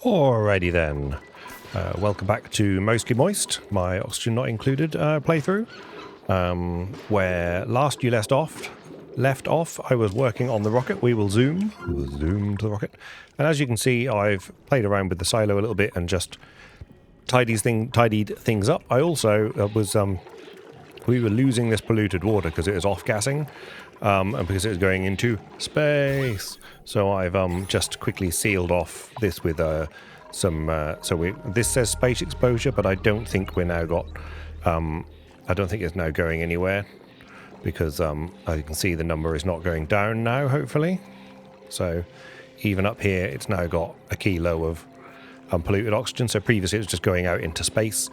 Alrighty then. Welcome back to Mostly Moist, my oxygen not included playthrough. Where last you left off, I was working on the rocket. We will zoom to the rocket. And as you can see, I've played around with the silo a little bit and just tidied things up. I also we were losing this polluted water because it was off-gassing, and because it was going into space. So I've just quickly sealed off this with this says space exposure, but I don't think we're now got. I don't think it's now going anywhere because as you can see, the number is not going down now. Hopefully, so even up here, it's now got a kilo of polluted oxygen. So previously, it was just going out into space.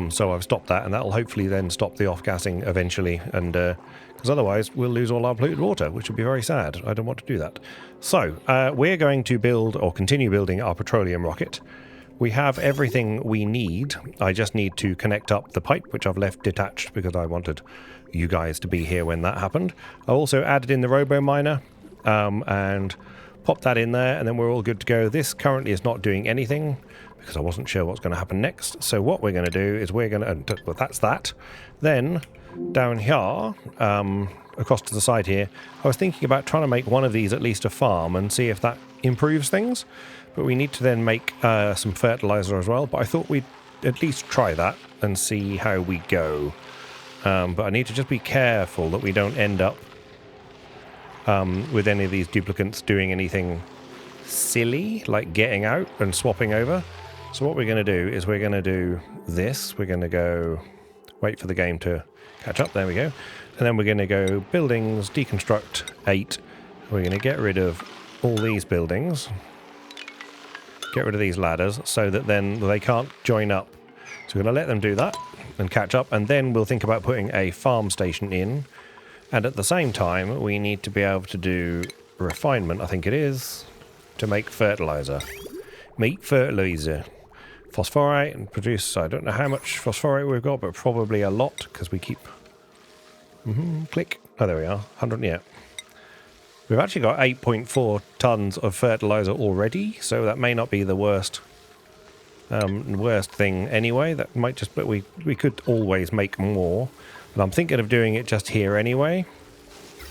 So I've stopped that, and that'll hopefully then stop the off-gassing eventually, and because otherwise we'll lose all our polluted water, which would be very sad. I don't want to do that. So we're going to build or continue building our petroleum rocket. We have everything we need. I just need to connect up the pipe, which I've left detached because I wanted you guys to be here when that happened. I also added in the robo miner and popped that in there, and then we're all good to go. This currently is not doing anything because I wasn't sure what's going to happen next. So what we're going to do is we're going to... Well, that's that. Then, down here, across to the side here, I was thinking about trying to make one of these at least a farm and see if that improves things. But we need to then make some fertilizer as well. But I thought we'd at least try that and see how we go. But I need to just be careful that we don't end up with any of these duplicants doing anything silly, like getting out and swapping over. So what we're going to do is we're going to do this. We're going to go wait for the game to catch up. There we go. And then we're going to go buildings, deconstruct 8. We're going to get rid of all these buildings. Get rid of these ladders so that then they can't join up. So we're going to let them do that and catch up. And then we'll think about putting a farm station in. And at the same time, we need to be able to do refinement, I think it is, to make fertilizer. Make fertilizer. Phosphorate and produce, I don't know how much phosphorate we've got, but probably a lot because we keep... click. Oh, there we are. 100, yeah. We've actually got 8.4 tons of fertilizer already, so that may not be the worst thing anyway. That might just... But we could always make more. But I'm thinking of doing it just here anyway,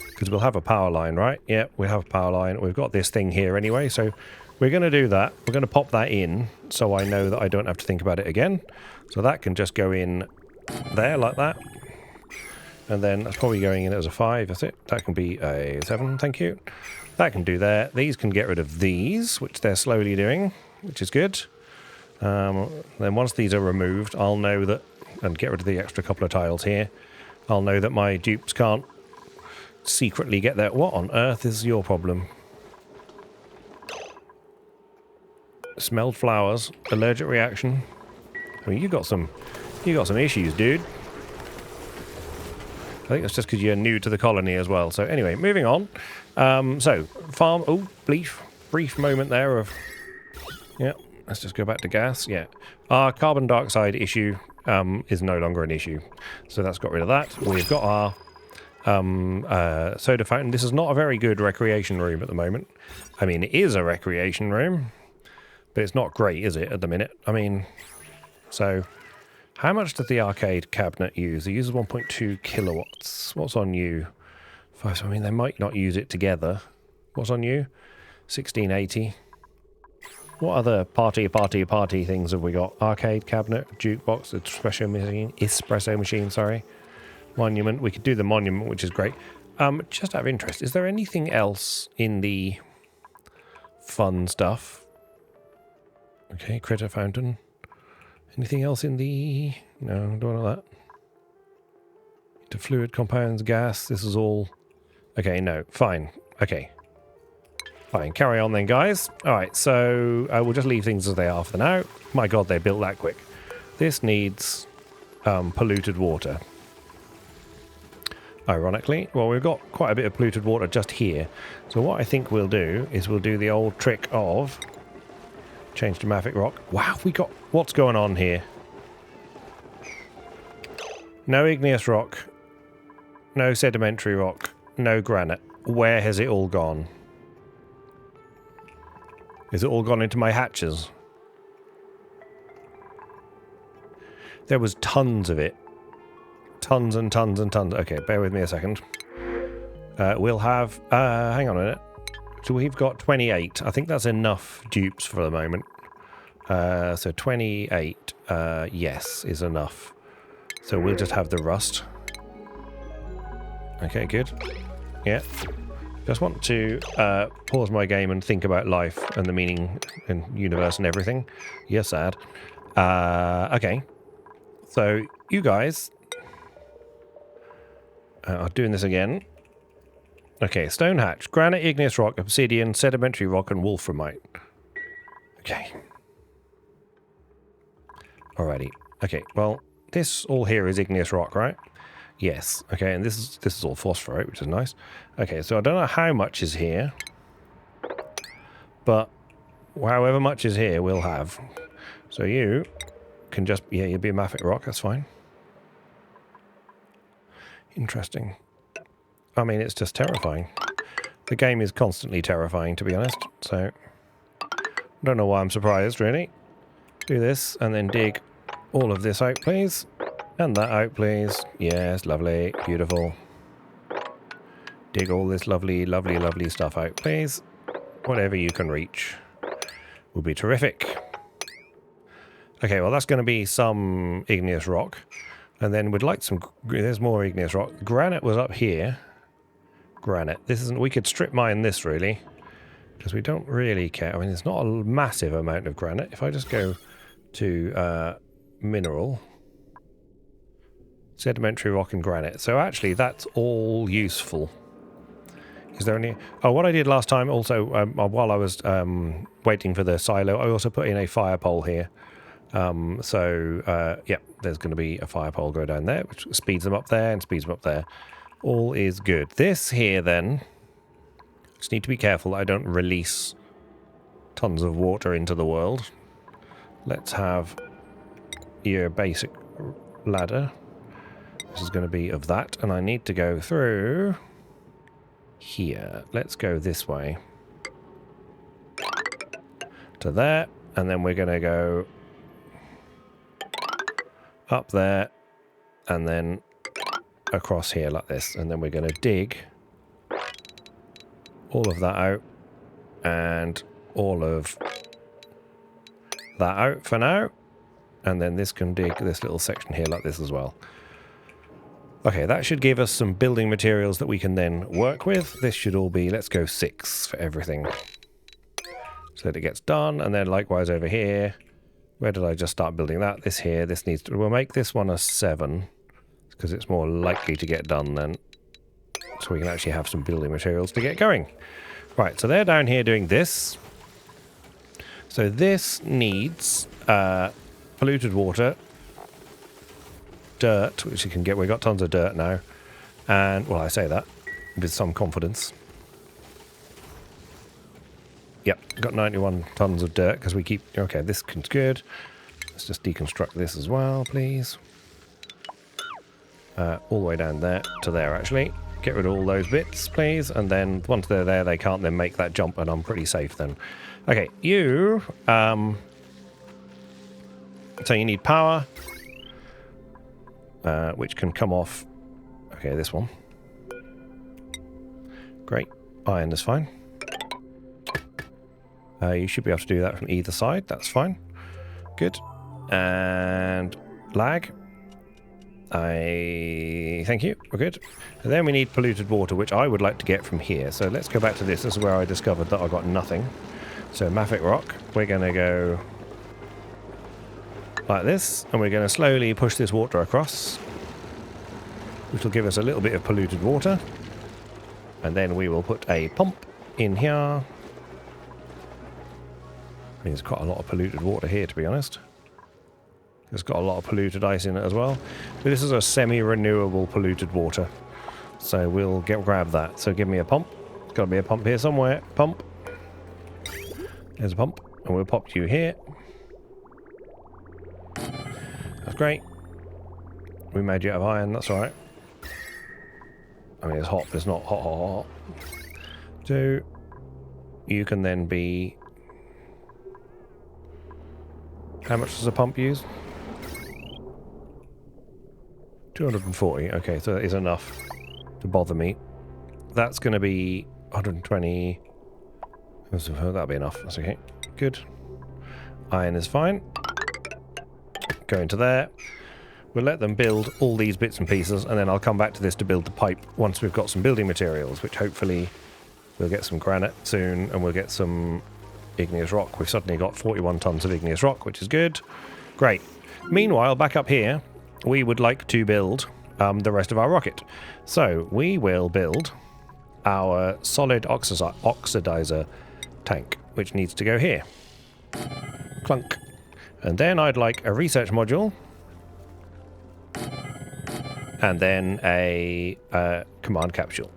because we'll have a power line, right? Yeah, we have a power line. We've got this thing here anyway, so we're going to do that. We're going to pop that in so I know that I don't have to think about it again. So that can just go in there like that. And then that's probably going in as a 5, that's it. That can be a 7, thank you. That can do there. These can get rid of these, which they're slowly doing, which is good. Then once these are removed, I'll know that, and get rid of the extra couple of tiles here, I'll know that my dupes can't secretly get there. What on earth is your problem? Smelled flowers, allergic reaction. I mean, you got some issues, dude. I think that's just because you're new to the colony as well. So anyway, moving on. So farm. Oh, brief moment there of. Yeah, let's just go back to gas. Yeah, our carbon dioxide issue is no longer an issue, so that's got rid of that. We've got our soda fountain. This is not a very good recreation room at the moment. I mean, it is a recreation room, but it's not great, is it, at the minute? I mean, so how much does the arcade cabinet use? It uses 1.2 kilowatts. What's on you? 5. I mean, they might not use it together. What's on you? 1680. What other party things have we got? Arcade cabinet, jukebox, espresso machine, sorry. Monument. We could do the monument, which is great. Just out of interest, is there anything else in the fun stuff? Okay, critter fountain. Anything else in the... No, don't want that. To fluid compounds, gas, this is all... Okay, no, fine. Okay. Fine, carry on then, guys. Alright, so we'll just leave things as they are for now. My god, they built that quick. This needs polluted water. Ironically. Well, we've got quite a bit of polluted water just here. So what I think we'll do is we'll do the old trick of... Change to mafic rock. Wow, we got... What's going on here? No igneous rock. No sedimentary rock. No granite. Where has it all gone? Is it all gone into my hatches? There was tons of it. Tons and tons and tons. Okay, bear with me a second. We'll have... hang on a minute. So we've got 28. I think that's enough dupes for the moment. So 28, yes, is enough. So we'll just have the rust. Okay, good. Yeah. Just want to pause my game and think about life and the meaning and universe and everything. You're sad. Okay. So, you guys... I'm doing this again. Okay, stone hatch, granite, igneous rock, obsidian, sedimentary rock, and wolframite. Okay. Alrighty. Okay, well, this all here is igneous rock, right? Yes. Okay, and this is all phosphorite, which is nice. Okay, so I don't know how much is here, but however much is here, we'll have. So you can just... Yeah, you'll be a mafic rock, that's fine. Interesting. I mean, it's just terrifying. The game is constantly terrifying, to be honest, so... I don't know why I'm surprised, really. Do this, and then dig all of this out, please. And that out, please. Yes, lovely. Beautiful. Dig all this lovely, lovely, lovely stuff out, please. Whatever you can reach will be terrific. Okay, well, that's going to be some igneous rock. And then we'd like some... There's more igneous rock. Granite was up here. Granite. This isn't... We could strip mine this, really. Because we don't really care. I mean, it's not a massive amount of granite. If I just go to mineral... Sedimentary rock and granite. So actually, that's all useful. Is there any... Oh, what I did last time also, while I was waiting for the silo, I also put in a fire pole here. Yeah, there's going to be a fire pole go down there, which speeds them up there and speeds them up there. All is good. This here, then, just need to be careful that I don't release tons of water into the world. Let's have your basic ladder. This is going to be of that, and I need to go through here. Let's go this way to there, and then we're going to go up there, and then across here like this, and then we're going to dig all of that out, and all of that out for now, and then this can dig this little section here like this as well. Okay, that should give us some building materials that we can then work with. This should all be, let's go 6 for everything, so that it gets done. And then likewise over here, where did I just start building that? This here, this needs to, we'll make this one a 7, because it's more likely to get done then. So we can actually have some building materials to get going. Right, so they're down here doing this. So this needs polluted water, dirt, which you can get. We've got tons of dirt now. And, well, I say that with some confidence. Yep, got 91 tons of dirt because we keep... Okay, this is good. Let's just deconstruct this as well, please. All the way down there to there, actually. Get rid of all those bits, please. And then once they're there, they can't then make that jump, and I'm pretty safe then. Okay, you... so you need power, which can come off... Okay, this one. Great. Iron is fine. You should be able to do that from either side. That's fine. Good. And lag. Thank you. We're good. And then we need polluted water, which I would like to get from here. So let's go back to this. This is where I discovered that I got nothing. So mafic rock. We're going to go like this, and we're going to slowly push this water across, which will give us a little bit of polluted water. And then we will put a pump in here. I mean, there's quite a lot of polluted water here, to be honest. It's got a lot of polluted ice in it as well. But this is a semi-renewable polluted water. So we'll grab that. So give me a pump. There's got to be a pump here somewhere. Pump. There's a pump. And we'll pop you here. That's great. We made you out of iron. That's alright. I mean, it's hot, but it's not hot, hot, hot. So you can then be How much does a pump use? 240. Okay, so that is enough to bother me. That's going to be 120. That'll be enough. That's okay. Good. Iron is fine. Go into there. We'll let them build all these bits and pieces, and then I'll come back to this to build the pipe once we've got some building materials, which hopefully we'll get some granite soon, and we'll get some igneous rock. We've suddenly got 41 tons of igneous rock, which is good. Great. Meanwhile, back up here, we would like to build the rest of our rocket. So we will build our solid oxidizer tank, which needs to go here. Clunk. And then I'd like a research module. And then a command capsule.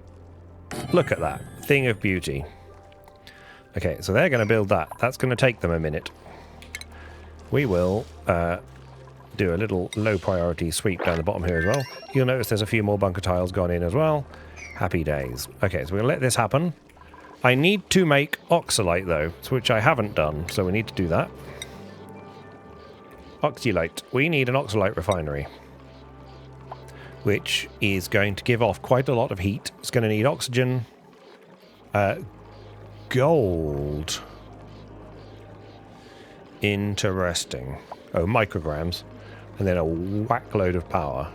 Look at that. Thing of beauty. Okay, so they're going to build that. That's going to take them a minute. We will do a little low priority sweep down the bottom here as well. You'll notice there's a few more bunker tiles gone in as well. Happy days. Okay, so we'll let this happen. I need to make oxalite though, which I haven't done, so we need to do that. Oxalite. We need an oxalite refinery, which is going to give off quite a lot of heat. It's going to need oxygen, gold. Interesting. Oh, micrograms. And then a whack load of power.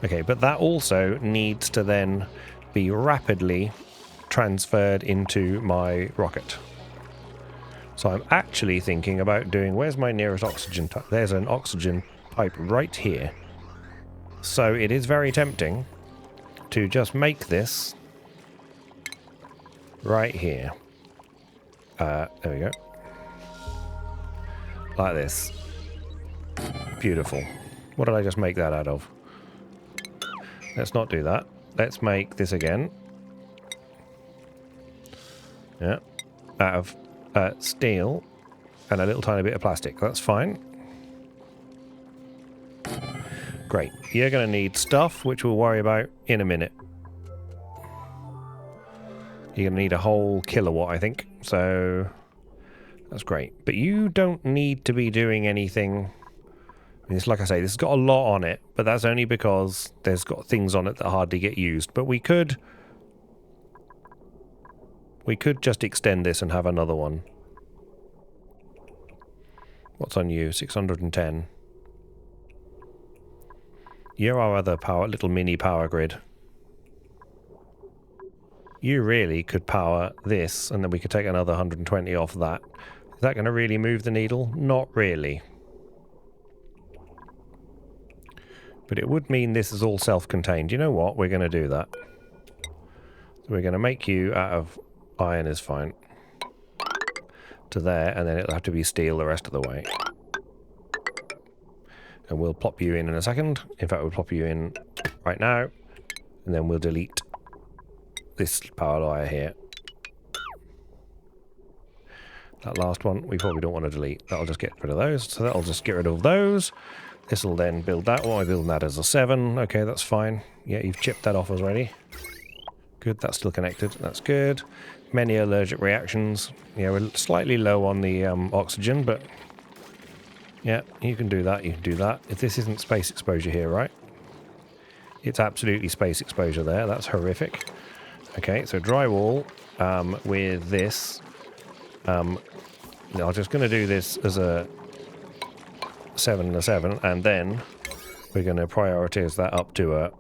Okay, but that also needs to then be rapidly transferred into my rocket. So I'm actually thinking about doing... Where's my nearest oxygen? There's an oxygen pipe right here. So it is very tempting to just make this right here. There we go. Like this. Beautiful. What did I just make that out of? Let's not do that. Let's make this again. Yeah. Out of steel and a little tiny bit of plastic. That's fine. Great. You're going to need stuff, which we'll worry about in a minute. You're going to need a whole kilowatt, I think. So that's great. But you don't need to be doing anything. I mean, it's like I say, this has got a lot on it, but that's only because there's got things on it that hardly get used. But we could just extend this and have another one. What's on you? 610. You're our other power, little mini power grid. You really could power this, and then we could take another 120 off that. Is that going to really move the needle? Not really. But it would mean this is all self-contained. You know what? We're going to do that. So we're going to make you out of iron is fine. To there, and then it'll have to be steel the rest of the way. And we'll plop you in a second. In fact, we'll plop you in right now. And then we'll delete this power wire here. That last one, we probably don't want to delete. That'll just get rid of those. So that'll just get rid of those. This will then build that one. I'm building that as a 7. Okay, that's fine. Yeah, you've chipped that off already. Good, that's still connected. That's good. Many allergic reactions. Yeah, we're slightly low on the oxygen, but yeah, you can do that. You can do that. If this isn't space exposure here, right? It's absolutely space exposure there. That's horrific. Okay, so drywall with this. I'm just going to do this as a 7 and a 7, and then we're going to prioritize that up to a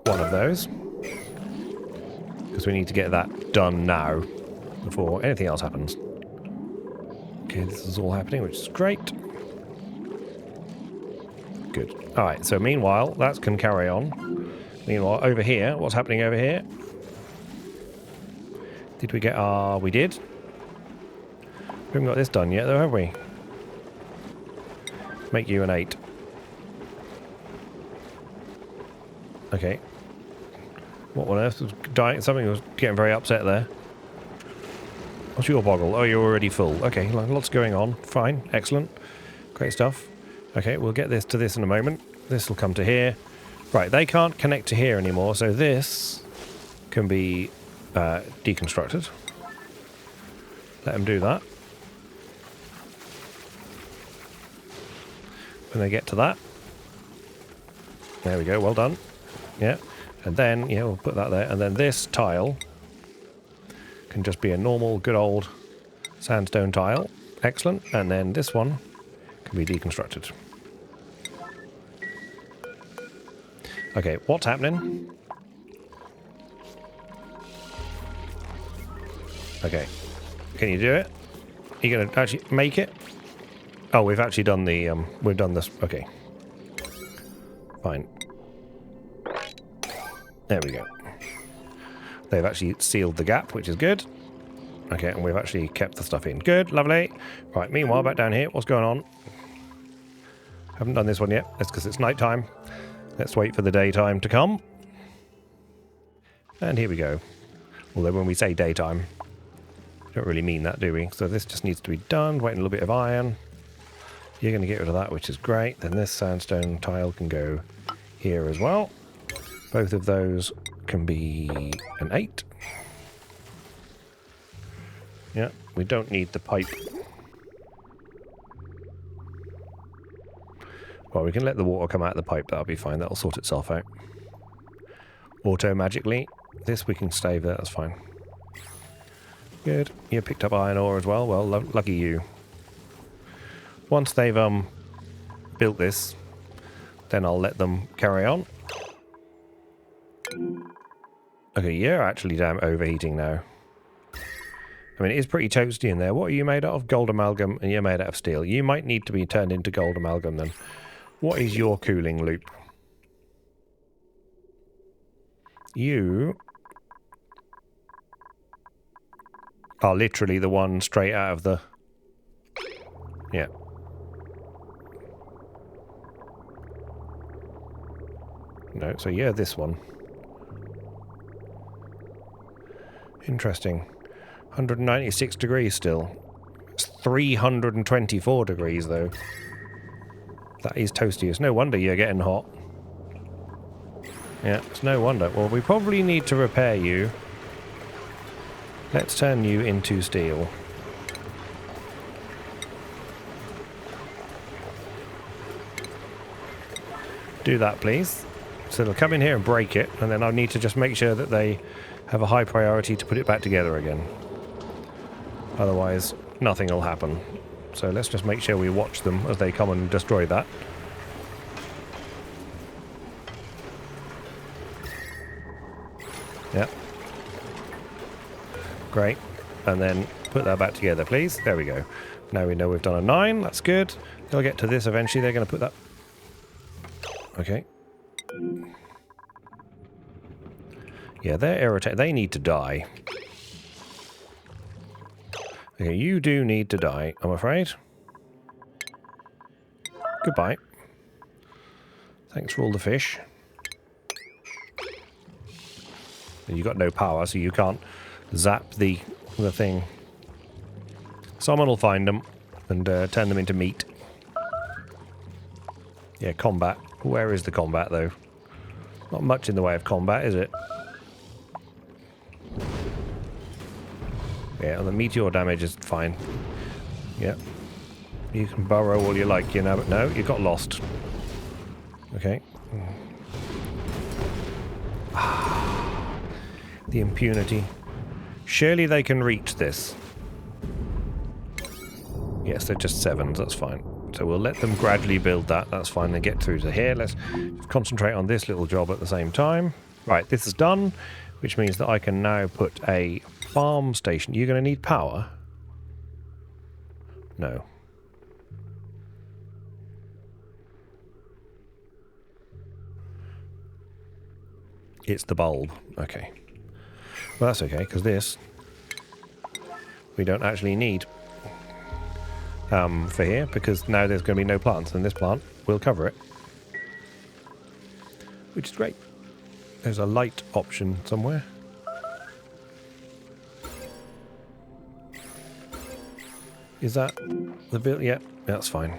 one of those. Because we need to get that done now before anything else happens. Okay, this is all happening, which is great. Good. Alright, so meanwhile, that can carry on. Meanwhile, over here, what's happening over here? Did we get our... We did. We haven't got this done yet, though, have we? Make you an 8. Okay. What on earth was dying? Something was getting very upset there. What's your boggle? Oh, you're already full. Okay, lots going on. Fine. Excellent. Great stuff. Okay, we'll get this to this in a moment. This will come to here. Right, they can't connect to here anymore, so this can be deconstructed. Let them do that. When they get to that. There we go, well done. Yeah. And then, yeah, we'll put that there. And then this tile can just be a normal, good old sandstone tile. Excellent. And then this one can be deconstructed. Okay, what's happening? Okay. Can you do it? Are you going to actually make it? Oh, we've actually done the, we've done this. Okay. Fine. There we go. They've actually sealed the gap, which is good. Okay, and we've actually kept the stuff in. Good, lovely. Right, meanwhile, back down here, what's going on? Haven't done this one yet. That's because it's night time. Let's wait for the daytime to come. And here we go. Although when we say daytime, we don't really mean that, do we? So this just needs to be done. Waiting a little bit of iron. You're going to get rid of that, which is great. Then this sandstone tile can go here as well. Both of those can be an 8. Yeah, we don't need the pipe. Well, we can let the water come out of the pipe. That'll be fine. That'll sort itself out. Auto magically. This we can save there. That's fine. Good. You picked up iron ore as well. Well, lucky you. Once they've built this, then I'll let them carry on. Okay, you're actually damn overheating now. I mean, it is pretty toasty in there. What are you made out of? Gold amalgam, and you're made out of steel. You might need to be turned into gold amalgam then. What is your cooling loop? You are literally the one straight out of the... Yeah. No, so yeah, this one. Interesting. 196 degrees still. It's 324 degrees though. That is toasty. It's no wonder you're getting hot. Yeah, it's no wonder. Well, we probably need to repair you. Let's turn you into steel. Do that, please. So they'll come in here and break it, and then I'll need to just make sure that they have a high priority to put it back together again. Otherwise, nothing will happen. So let's just make sure we watch them as they come and destroy that. Yep. Great. And then put that back together, please. There we go. Now we know we've done a 9. That's good. They'll get to this eventually. They're going to put that... Okay. Yeah, they're irritated. They need to die. Okay, you do need to die, I'm afraid. Goodbye. Thanks for all the fish. You got no power, so you can't zap the thing. Someone will find them and turn them into meat. Yeah, combat. Where is the combat, though? Not much in the way of combat, is it? Yeah, the meteor damage is fine. Yeah. You can burrow all you like, you know, but no, you got lost. Okay. The impunity. Surely they can reach this. Yes, they're just 7s, that's fine. So we'll let them gradually build that, that's fine. They get through to here. Let's concentrate on this little job at the same time. Right, this is done, which means that I can now put a farm station. You're going to need power? No. It's the bulb. Okay. Well, that's okay, because this we don't actually need for here, because now there's going to be no plants, and this plant will cover it. Which is great. There's a light option somewhere. Is that the bill? Yeah, that's fine.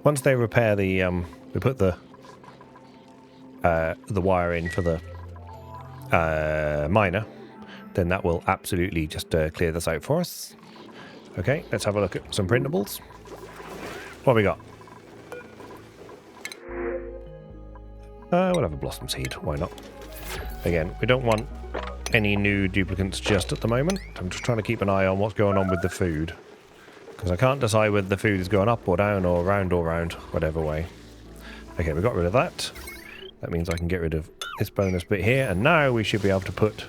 Once they repair the, we put the wire in for the miner, then that will absolutely just clear this out for us. Okay, let's have a look at some printables. What have we got? We'll have a blossom seed. Why not? Again, we don't want any new duplicants just at the moment. I'm just trying to keep an eye on what's going on with the food. Because I can't decide whether the food is going up or down or round, whatever way. Okay, we got rid of that. That means I can get rid of this bonus bit here. And now we should be able to put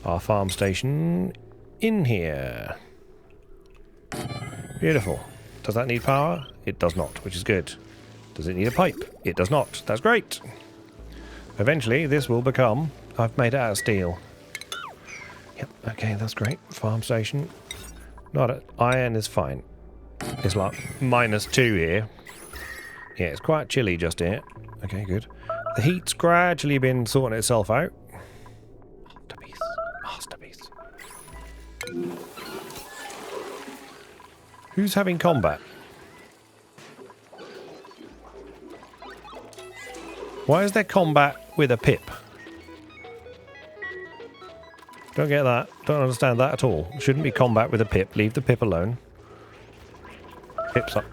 our farm station in here. Beautiful. Does that need power? It does not, which is good. Does it need a pipe? It does not. That's great. Eventually, this will become... I've made it out of steel. Yep, okay, that's great. Farm station. Not a, iron is fine. It's like -2 here. Yeah, it's quite chilly just here. Okay, good. The heat's gradually been sorting itself out. Masterpiece. Masterpiece. Who's having combat? Why is there combat with a pip? Don't get that. Don't understand that at all. Shouldn't be combat with a pip. Leave the pip alone. Pip's up.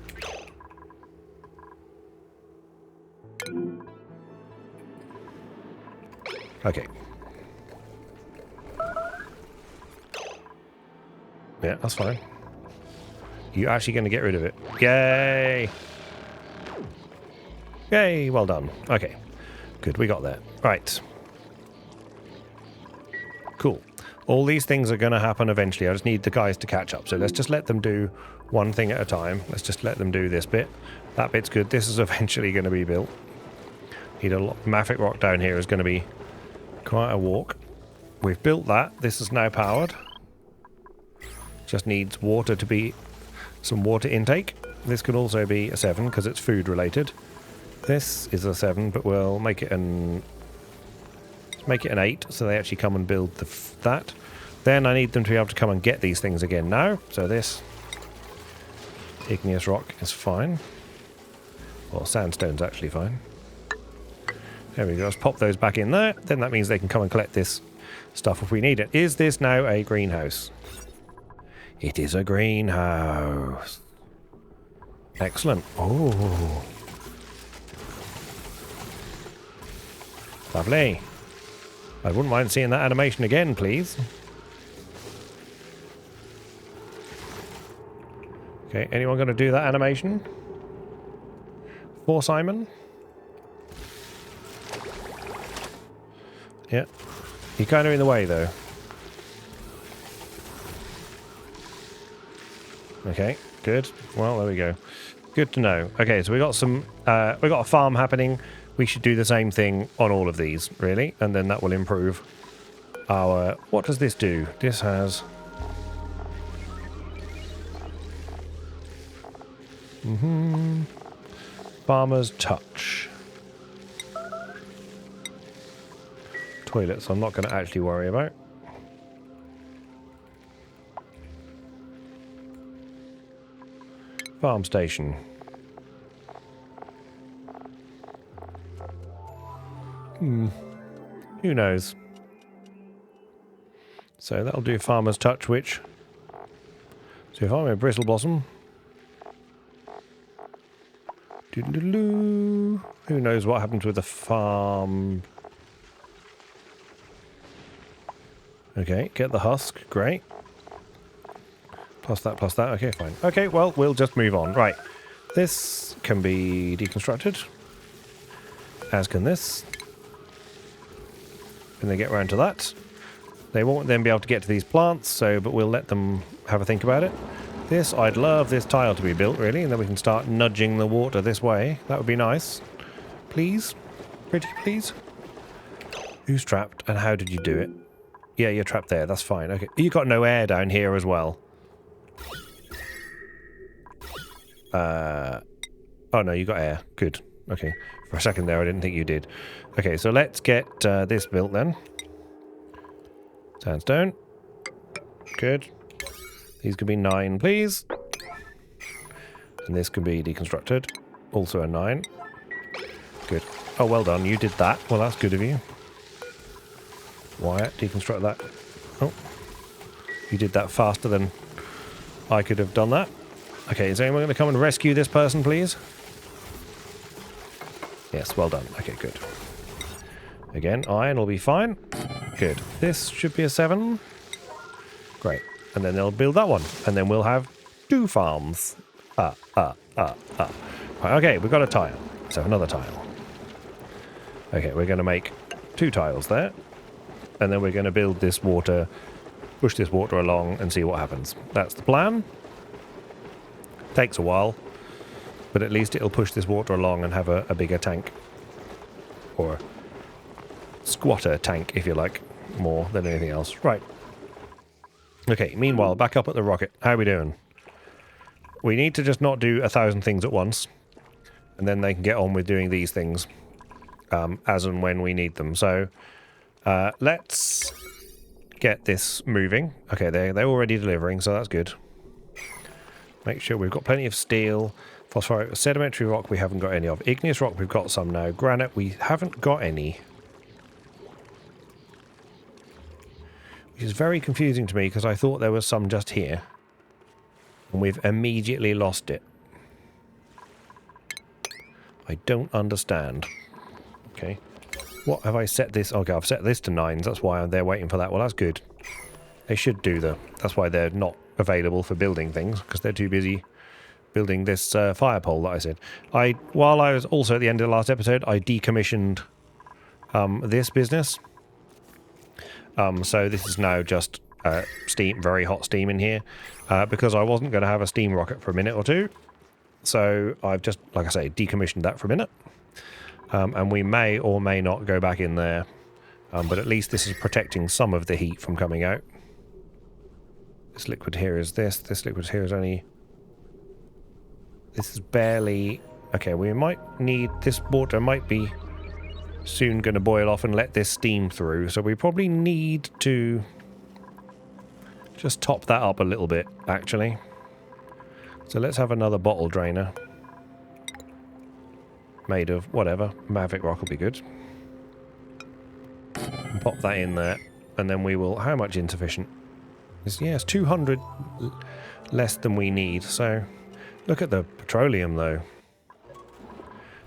Okay. Yeah, that's fine. You're actually going to get rid of it. Yay! Yay, well done. Okay. Good, we got there. Right. Cool. All these things are going to happen eventually. I just need the guys to catch up. So let's just let them do one thing at a time. Let's just let them do this bit. That bit's good. This is eventually going to be built. Need a lot. Mafic rock down here is going to be quite a walk. We've built that. This is now powered. Just needs water to be some water intake. This could also be a 7 because it's food related. This is a 7, but we'll make it an 8 so they actually come and build that. Then I need them to be able to come and get these things again now. So this igneous rock is fine. Well, sandstone's actually fine. There we go. Let's pop those back in there. Then that means they can come and collect this stuff if we need it. Is this now a greenhouse? It is a greenhouse. Excellent. Oh. Lovely. I wouldn't mind seeing that animation again, please. Okay, anyone going to do that animation? For Simon? Yeah. You're kind of in the way, though. Okay, good. Well, there we go. Good to know. Okay, so we got some... we got a farm happening. We should do the same thing on all of these, really. And then that will improve our... What does this do? This has... Farmer's touch. Toilets I'm not going to actually worry about. Farm station. Who knows? So that'll do farmer's touch, which... So if I'm a bristle blossom... Who knows what happens with the farm... Okay, get the husk. Great. Plus that, plus that. Okay, fine. Okay, well, we'll just move on. Right. This can be deconstructed. As can this. When they get around to that. They won't then be able to get to these plants, but we'll let them have a think about it. This, I'd love this tile to be built, really, and then we can start nudging the water this way. That would be nice. Please? Pretty please? Who's trapped, and how did you do it? Yeah, you're trapped there. That's fine. Okay. You got no air down here as well. Oh, no, you got air. Good. Okay. For a second there, I didn't think you did. Okay, so let's get this built then. Sandstone. Good. These could be 9, please. And this can be deconstructed. Also a 9. Good. Oh, well done. You did that. Well, that's good of you. Wyatt, deconstruct that. Oh. You did that faster than I could have done that. Okay, is anyone going to come and rescue this person, please? Yes, well done. Okay, good. Again, iron will be fine. Good. This should be a 7. Great. And then they'll build that one. And then we'll have 2 farms. Right, okay, we've got a tile. So another tile. Okay, we're going to make 2 tiles there. And then we're going to build this water, push this water along and see what happens. That's the plan. Takes a while, but at least it'll push this water along and have a bigger tank. Or squatter tank, if you like, more than anything else. Right. Okay, meanwhile, back up at the rocket. How are we doing? We need to just not do 1,000 things at once. And then they can get on with doing these things as and when we need them. So let's get this moving. Okay, they're already delivering, so that's good. Make sure we've got plenty of steel. Phosphoric, sedimentary rock we haven't got any of. Igneous rock we've got some now. Granite we haven't got any. Which is very confusing to me because I thought there was some just here. And we've immediately lost it. I don't understand. Okay. What have I set this? Okay, I've set this to 9s. That's why they're waiting for that. Well, that's good. They should do that's why they're not available for building things, because they're too busy building this fire pole that I said. While I was also at the end of the last episode, I decommissioned this business. So this is now just steam, very hot steam in here, because I wasn't going to have a steam rocket for a minute or two. So I've just, like I say, decommissioned that for a minute. And we may or may not go back in there. But at least this is protecting some of the heat from coming out. This liquid here is this. This liquid here is only... This is barely... Okay, we might need... This water might be soon going to boil off and let this steam through. So we probably need to just top that up a little bit, actually. So let's have another bottle drainer. Made of whatever. Maverick rock will be good. And pop that in there. And then we will... How much insufficient? It's 200 less than we need. So look at the petroleum, though.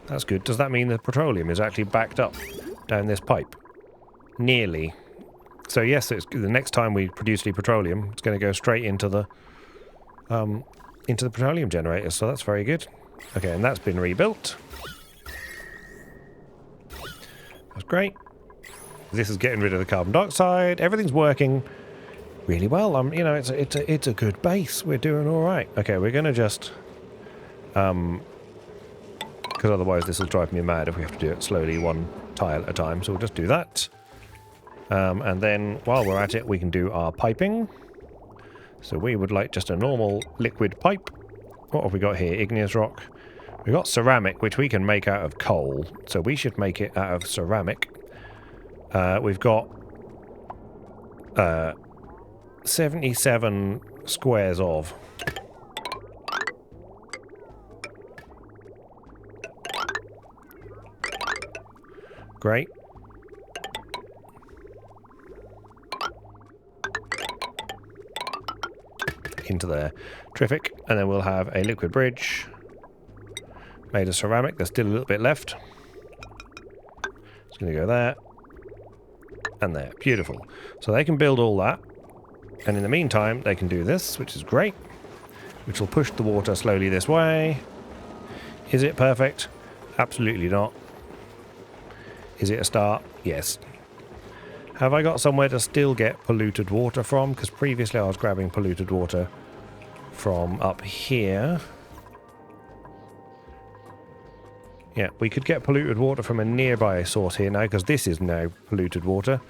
That's good. Does that mean the petroleum is actually backed up down this pipe? Nearly. So yes, it's, the next time we produce the petroleum, it's going to go straight into the petroleum generator. So that's very good. Okay, and that's been rebuilt. That's great. This is getting rid of the carbon dioxide. Everything's working really well. You know, it's a good base. We're doing all right. Okay, we're going to just because otherwise this will drive me mad if we have to do it slowly, one tile at a time. So we'll just do that. And then while we're at it, we can do our piping. So we would like just a normal liquid pipe. What have we got here? Igneous rock. We've got ceramic, which we can make out of coal. So we should make it out of ceramic. We've got 77 squares of. Great. Into there. Terrific. And then we'll have a liquid bridge made of ceramic. There's still a little bit left. It's going to go there. And there. Beautiful. So they can build all that. And in the meantime, they can do this, which is great. Which will push the water slowly this way. Is it perfect? Absolutely not. Is it a start? Yes. Have I got somewhere to still get polluted water from? Because previously I was grabbing polluted water from up here. Yeah, we could get polluted water from a nearby source here now, because this is now polluted water.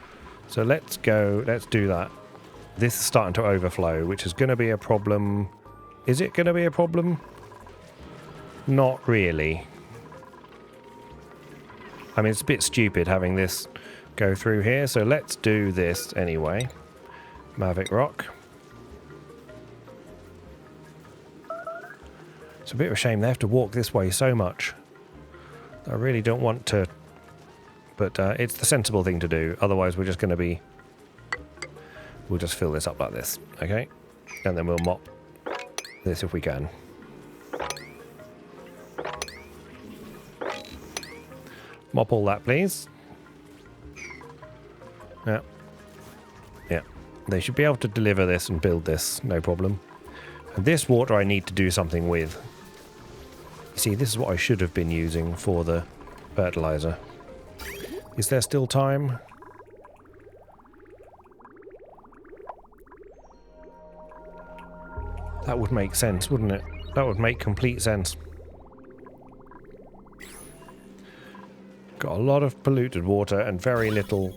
So let's go, let's do that. This is starting to overflow, which is going to be a problem. Is it going to be a problem? Not really. I mean, it's a bit stupid having this go through here, so let's do this anyway. Maverick rock. It's a bit of a shame they have to walk this way so much. I really don't want to, but it's the sensible thing to do. Otherwise, we're just going to be... We'll just fill this up like this, okay? And then we'll mop this if we can. Mop all that, please. Yeah. Yeah. They should be able to deliver this and build this, no problem. And this water I need to do something with. You see, this is what I should have been using for the fertilizer. Is there still time? That would make sense, wouldn't it? That would make complete sense. Got a lot of polluted water and very little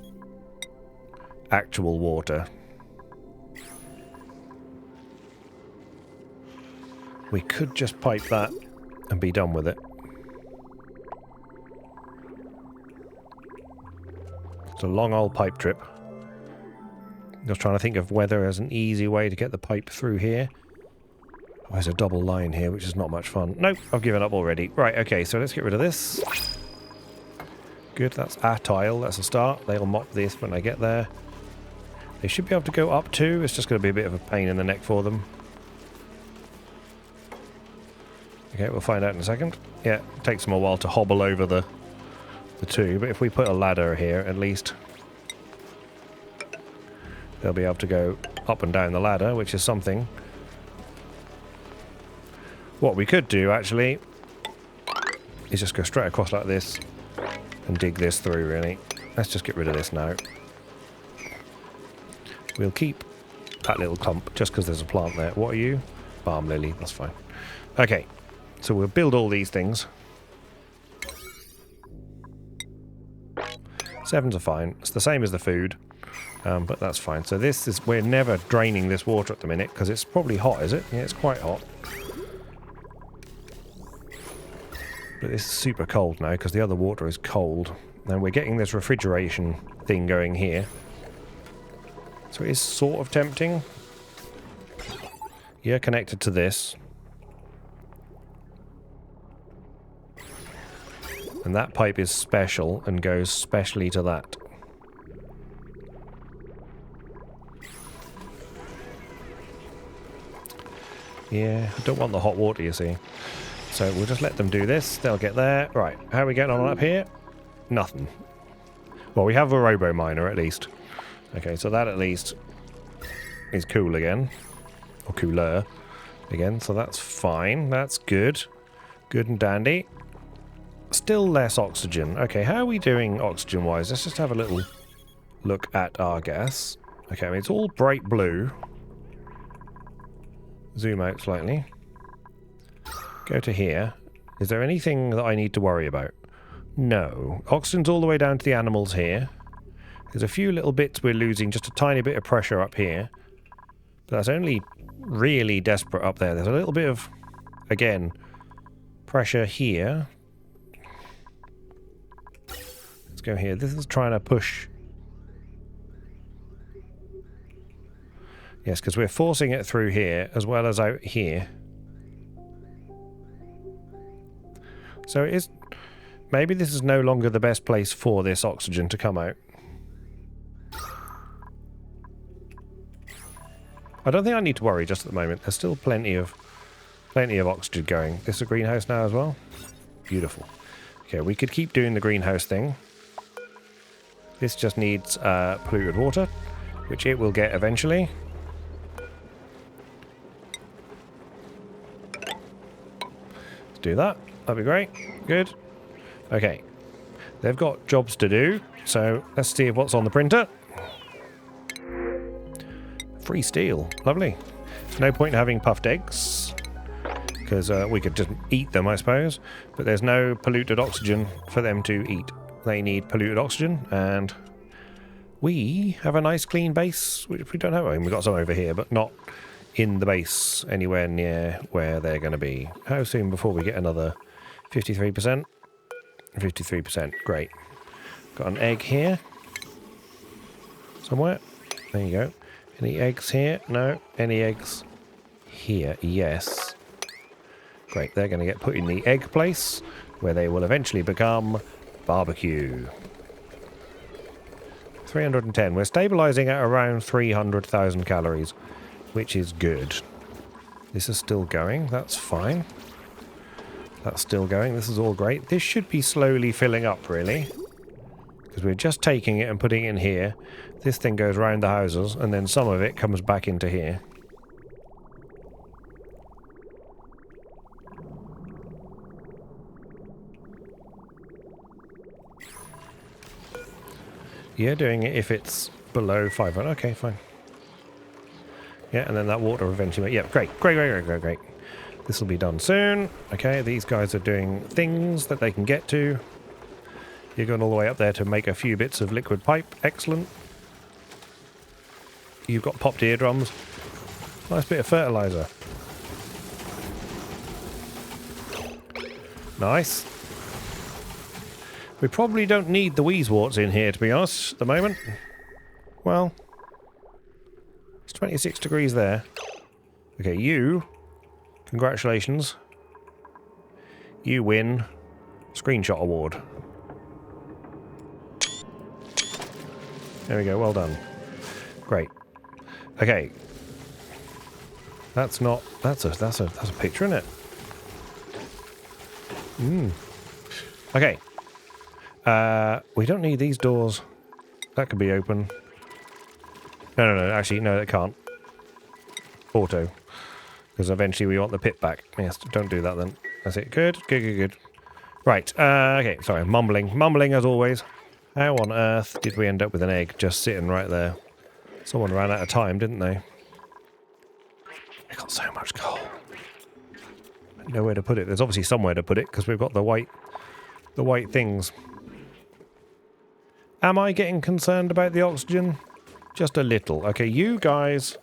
actual water. We could just pipe that and be done with it. It's a long old pipe trip. Just trying to think of whether there's an easy way to get the pipe through here. Oh, there's a double line here, which is not much fun. Nope, I've given up already. Right, okay, so let's get rid of this. Good, that's a tile, that's a start. They'll mop this when I get there. They should be able to go up too. It's just going to be a bit of a pain in the neck for them. Okay, we'll find out in a second. Yeah, it takes them a while to hobble over the two, but if we put a ladder here, at least they'll be able to go up and down the ladder, which is something. What we could do, actually, is just go straight across like this and dig this through, really. Let's just get rid of this now. We'll keep that little clump just because there's a plant there. What are you? Balm lily, that's fine. Okay, so we'll build all these things. 7s are fine. It's the same as the food, but that's fine. So this is, we're never draining this water at the minute because it's probably hot, is it? Yeah, it's quite hot. But it's super cold now because the other water is cold. And we're getting this refrigeration thing going here. So it is sort of tempting. Yeah, connected to this. And that pipe is special and goes specially to that. Yeah, I don't want the hot water, you see. So we'll just let them do this. They'll get there. Right, how are we getting on up here? Nothing. Well, we have a robo miner at least. Okay, so that at least is cool again. Or cooler again, so that's fine. That's good. Good and dandy. Still less oxygen. Okay, how are we doing oxygen-wise? Let's just have a little look at our gas. Okay, I mean, it's all bright blue. Zoom out slightly. Go to here. Is there anything that I need to worry about? No. Oxygen's all the way down to the animals here. There's a few little bits we're losing, just a tiny bit of pressure up here. But that's only really desperate up there. There's a little bit of, again, pressure here. Let's go here. This is trying to push. Yes, because we're forcing it through here as well as out here. So it is, maybe this is no longer the best place for this oxygen to come out. I don't think I need to worry just at the moment. There's still plenty of oxygen going. This is a greenhouse now as well. Beautiful. Okay, we could keep doing the greenhouse thing. This just needs polluted water, which it will get eventually. Let's do that. That'd be great. Good. Okay. They've got jobs to do, so let's see what's on the printer. Free steel. Lovely. There's no point in having puffed eggs, because we could just eat them, I suppose. But there's no polluted oxygen for them to eat. They need polluted oxygen, and we have a nice clean base, which we don't have. I mean, we've got some over here, but not in the base anywhere near where they're going to be. How soon before we get another 53%? 53%. Great. Got an egg here. Somewhere. There you go. Any eggs here? No. Any eggs here? Yes. Great. They're going to get put in the egg place, where they will eventually become barbecue. 310. We're stabilizing at around 300,000 calories, which is good. This is still going. That's fine. That's still going. This is all great. This should be slowly filling up, really. Because we're just taking it and putting it in here. This thing goes round the houses, and then some of it comes back into here. You're doing it if it's below 500. Okay, fine. Yeah, and then that water eventually... Yeah, great. Great. This will be done soon. Okay, these guys are doing things that they can get to. You're going all the way up there to make a few bits of liquid pipe. Excellent. You've got popped eardrums. Nice bit of fertilizer. Nice. We probably don't need the wheezeworts in here, to be honest, at the moment. Well, it's 26 degrees there. Okay, you, congratulations. You win screenshot award. There we go, well done. Great. Okay. That's not, that's a picture, isn't it? Okay. We don't need these doors. That could be open. No, actually, no, it can't. Auto. Because eventually we want the pit back. Yes, don't do that then. That's it. Good. Right, okay, sorry, mumbling as always. How on earth did we end up with an egg just sitting right there? Someone ran out of time, didn't they? I got so much coal. Nowhere to put it. There's obviously somewhere to put it because we've got the white things. Am I getting concerned about the oxygen? Just a little. Okay, you guys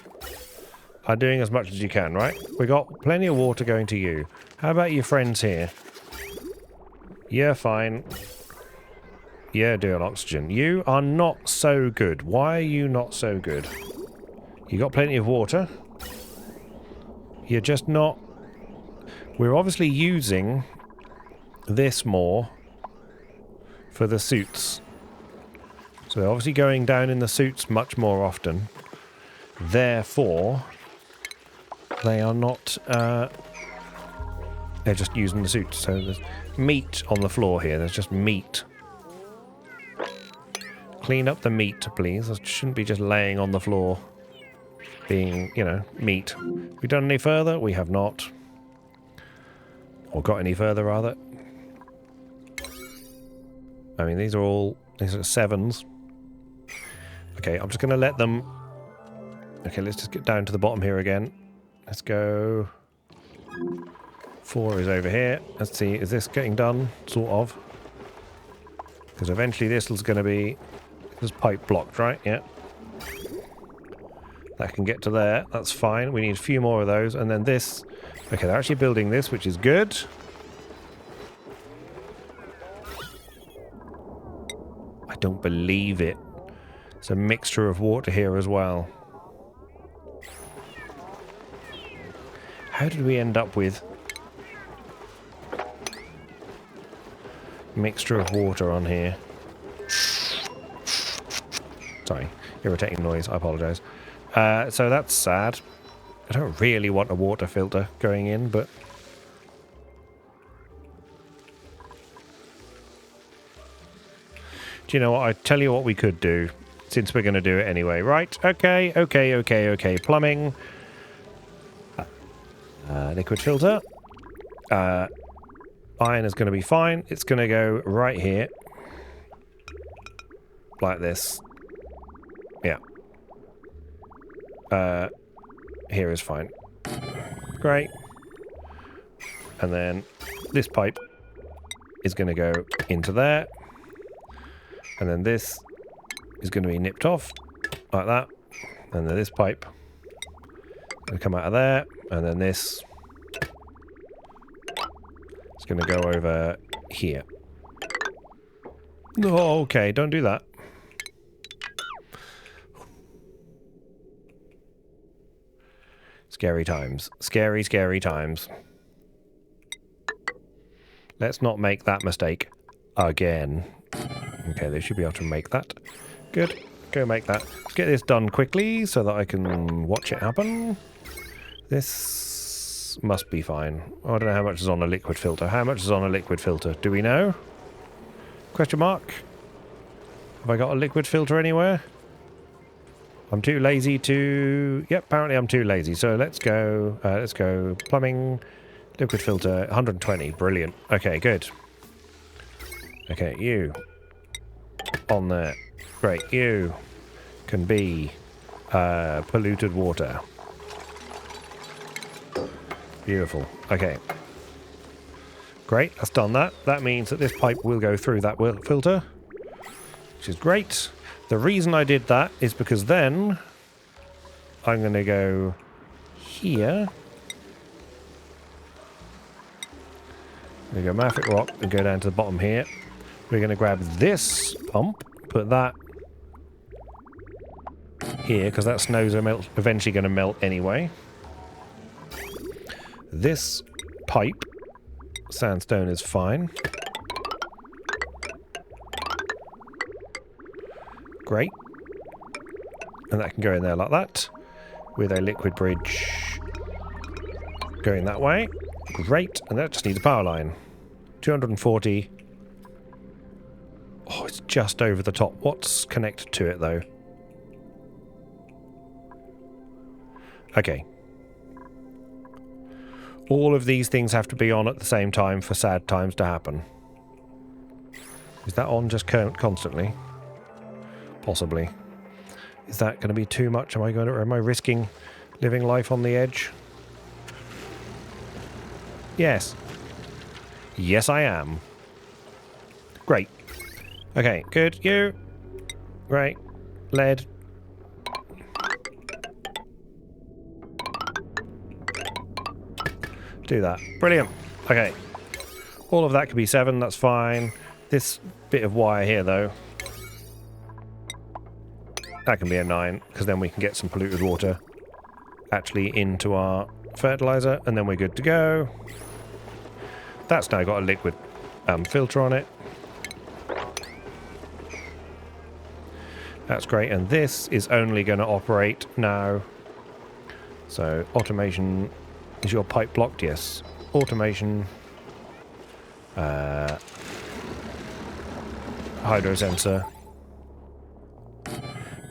are doing as much as you can, right? We got plenty of water going to you. How about your friends here? Yeah, fine. Yeah, doing oxygen. You are not so good. Why are you not so good? You got plenty of water. You're just not... We're obviously using this more for the suits. So they're obviously going down in the suits much more often. Therefore, they are not... they're just using the suits. So there's meat on the floor here. There's just meat. Clean up the meat, please. It shouldn't be just laying on the floor being, you know, meat. We done any further? We have not. Or got any further, rather. I mean, these are 7s. Okay, I'm just going to let them... Okay, let's just get down to the bottom here again. Let's go... 4 is over here. Let's see, is this getting done? Sort of. Because eventually this is going to be... This pipe blocked, right? Yeah. That can get to there. That's fine. We need a few more of those. And then this... Okay, they're actually building this, which is good. I don't believe it. It's a mixture of water here as well. How did we end up with... mixture of water on here? Sorry, irritating noise, I apologise. So that's sad. I don't really want a water filter going in, but... Do you know what? I tell you what we could do, since we're going to do it anyway. Right, okay. Plumbing. Liquid filter. Iron is going to be fine. It's going to go right here. Like this. Yeah. Here is fine. Great. And then this pipe is going to go into there. And then this is going to be nipped off like that. And then this pipe will come out of there. And then this is going to go over here. Oh, okay, don't do that. Scary times. Scary, scary times. Let's not make that mistake again. Okay, they should be able to make that. Good. Go make that. Let's get this done quickly so that I can watch it happen. This this must be fine. I don't know how much is on a liquid filter. How much is on a liquid filter? Do we know? Question mark? Have I got a liquid filter anywhere? I'm too lazy to... Yep, apparently I'm too lazy. So let's go plumbing, liquid filter, 120. Brilliant. Okay, good. Okay, you. On there. Great. You can be polluted water. Beautiful. Okay. Great, that's done that. That means that this pipe will go through that filter, which is great. The reason I did that is because then I'm going to go here. I'm going to go mafic rock and go down to the bottom here. We're going to grab this pump, put that here, because that snow's eventually going to melt anyway. This pipe, sandstone, is fine. Great. And that can go in there like that, with a liquid bridge going that way. Great. And that just needs a power line. 240. Oh, it's just over the top. What's connected to it, though? Okay. All of these things have to be on at the same time for sad times to happen. Is that on just constantly? Possibly. Is that going to be too much? Am I risking living life on the edge? Yes. Yes, I am. Great. Okay, good. You. Great. Lead. Do that. Brilliant. Okay. All of that could be 7, that's fine. This bit of wire here, though, that can be a 9, because then we can get some polluted water actually into our fertilizer, and then we're good to go. That's now got a liquid filter on it. That's great, and this is only going to operate now. So, automation... Is your pipe blocked? Yes. Automation. Hydro sensor.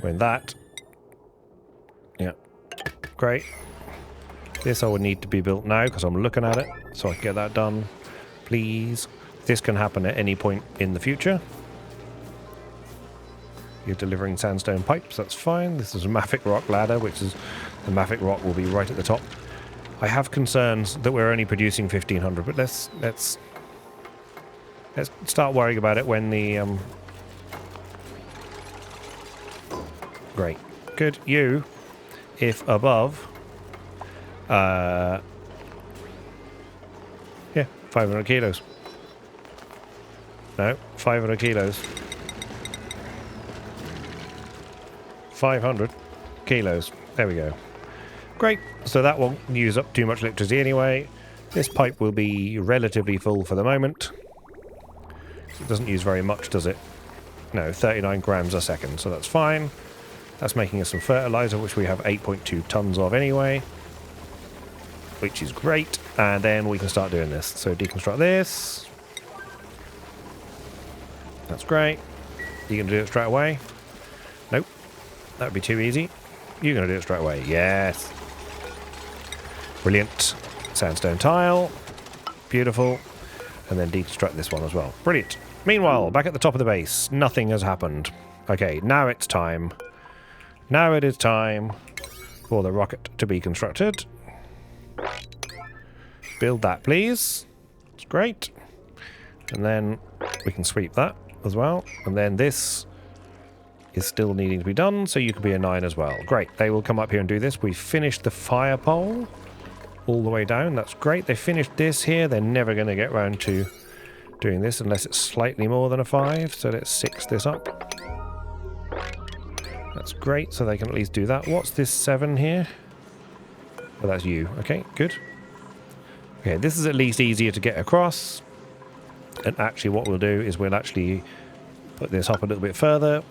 When that. Yeah. Great. This I would need to be built now because I'm looking at it. So I can get that done. Please. This can happen at any point in the future. You're delivering sandstone pipes. That's fine. This is a mafic rock ladder, which is... The mafic rock will be right at the top. I have concerns that we're only producing 1,500, but let's start worrying about it when the Great, good. You, if above, yeah, 500 kilos. No, 500 kilos. 500 kilos. There we go. Great, so that won't use up too much electricity anyway. This pipe will be relatively full for the moment. It doesn't use very much, does it? No, 39 grams a second, so that's fine. That's making us some fertilizer, which we have 8.2 tons of anyway, which is great. And then we can start doing this. So deconstruct this. That's great. You gonna do it straight away? Nope. That would be too easy. You're gonna do it straight away. Yes. Brilliant. Sandstone tile. Beautiful. And then deconstruct this one as well. Brilliant. Meanwhile, back at the top of the base, nothing has happened. Okay, now it's time. Now it is time for the rocket to be constructed. Build that, please. It's great. And then we can sweep that as well. And then this is still needing to be done, so you can be a 9 as well. Great. They will come up here and do this. We finished the fire pole all the way down. That's great. They finished this here. They're never going to get around to doing this unless it's slightly more than a 5. So let's 6 this up. That's great. So they can at least do that. What's this 7 here? Oh, that's you. Okay, good. Okay, this is at least easier to get across. And actually what we'll do is we'll actually put this up a little bit further.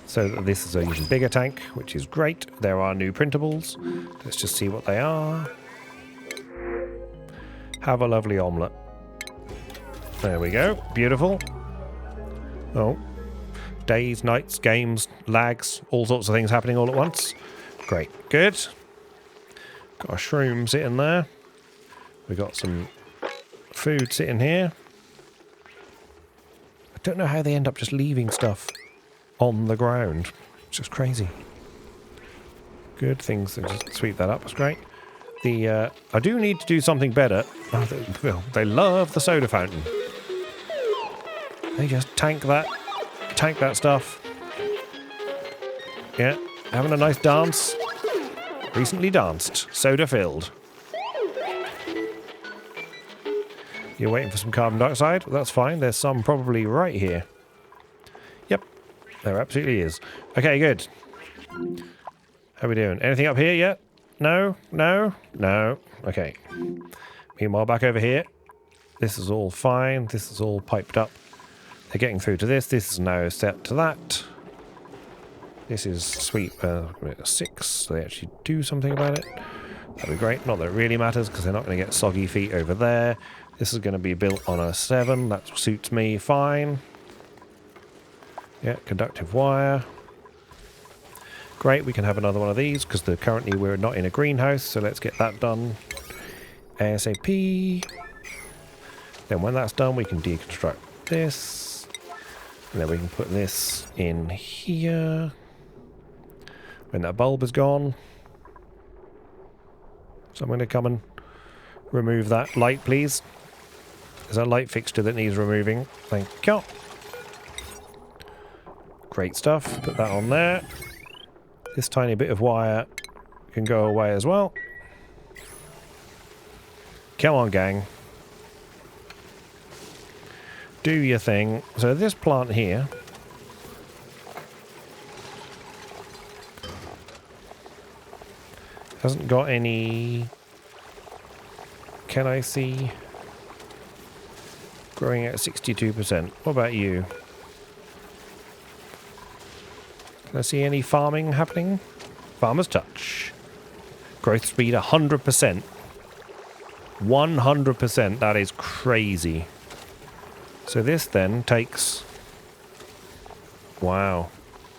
So that this is an even bigger tank, which is great. There are new printables. Let's just see what they are. Have a lovely omelette. There we go. Beautiful. Oh. Days, nights, games, lags, all sorts of things happening all at once. Great. Good. Got a shroom sitting there. We got some food sitting here. I don't know how they end up just leaving stuff on the ground. It's just crazy. Good things. Just sweep that up. That's great. I do need to do something better. Oh, they love the soda fountain. They just tank that stuff. Yeah, having a nice dance. Recently danced. Soda filled. You're waiting for some carbon dioxide? That's fine. There's some probably right here. Yep. There absolutely is. Okay, good. How are we doing? Anything up here yet? No? No? No? Okay. Meanwhile, back over here. This is all fine. This is all piped up. They're getting through to this. This is now set to that. This is sweep 6, so they actually do something about it. That'd be great. Not that it really matters, because they're not going to get soggy feet over there. This is going to be built on a 7. That suits me fine. Yeah, conductive wire. Great, we can have another one of these, because currently we're not in a greenhouse, so let's get that done ASAP. Then when that's done, we can deconstruct this. And then we can put this in here. When that bulb is gone. So I'm going to come and remove that light, please. There's a light fixture that needs removing. Thank you. Great stuff. Put that on there. This tiny bit of wire can go away as well. Come on, gang. Do your thing. So this plant here hasn't got any... Can I see? Growing at 62%. What about you? Can I see any farming happening? Farmer's touch. Growth speed 100%. 100%. That is crazy. So this then takes... Wow.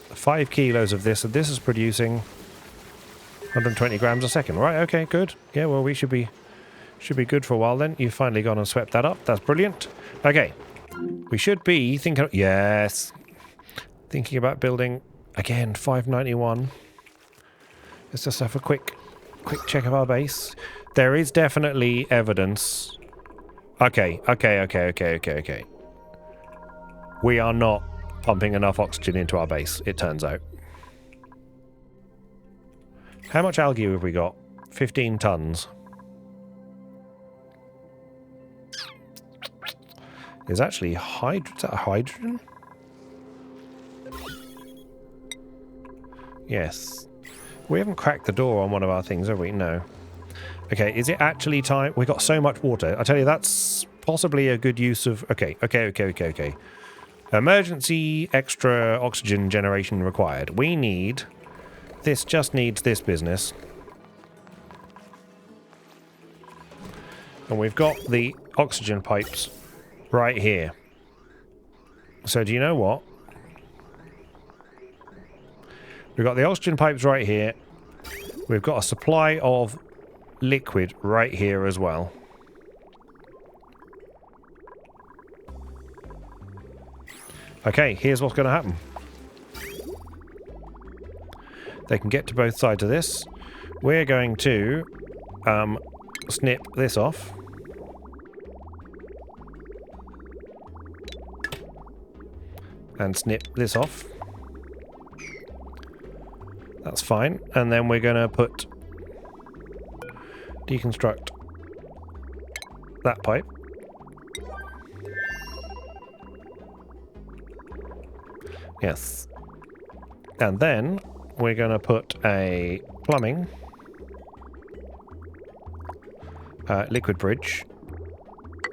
5 kilos of this, and this is producing 120 grams a second. Right, okay, good. Yeah, well, we should be good for a while then. You've finally gone and swept that up. That's brilliant. Okay. We should be thinking... Yes. Thinking about building, again, 591. Let's just have a quick check of our base. There is definitely evidence. Okay. We are not pumping enough oxygen into our base, it turns out. How much algae have we got? 15 tons. There's actually is that hydrogen? Yes. We haven't cracked the door on one of our things, have we? No. Okay, is it actually time? We got so much water. I tell you, that's possibly a good use of... Okay. Emergency extra oxygen generation required. We need... This just needs this business. And we've got the oxygen pipes right here. So do you know what? We've got the oxygen pipes right here. We've got a supply of liquid right here as well. Okay, here's what's going to happen. They can get to both sides of this. We're going to snip this off. And snip this off. That's fine. And then we're going to deconstruct that pipe. Yes. And then we're going to put a plumbing liquid bridge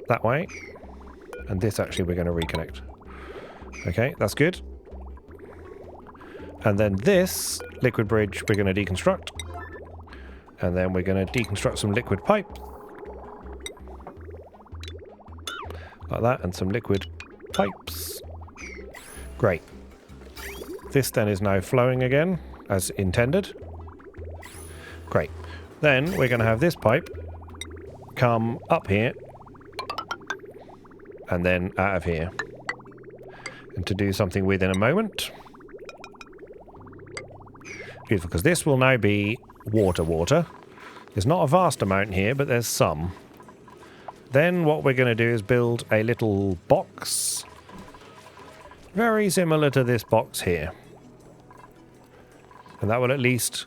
that way. And this actually we're going to reconnect. Okay, that's good. And then this liquid bridge we're going to deconstruct. And then we're going to deconstruct some liquid pipe. like that, and some liquid pipes. Great. This then is now flowing again, as intended. Great. Then we're going to have this pipe come up here, and then out of here. And to do something with in a moment. Beautiful, because this will now be water. There's not a vast amount here, but there's some. Then what we're going to do is build a little box. Very similar to this box here. And that will at least,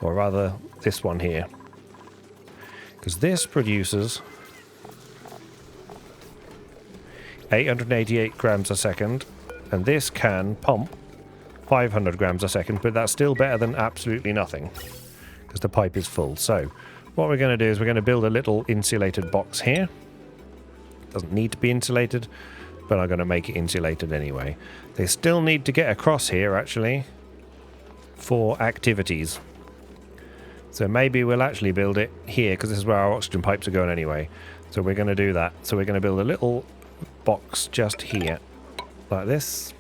or rather this one here. Because this produces 888 grams a second. And this can pump 500 grams a second, but that's still better than absolutely nothing. Because the pipe is full. So what we're going to do is we're going to build a little insulated box here. Doesn't need to be insulated, but I'm going to make it insulated anyway. They still need to get across here, actually, for activities. So maybe we'll actually build it here, because this is where our oxygen pipes are going anyway. So we're going to do that. So we're going to build a little box just here, like this.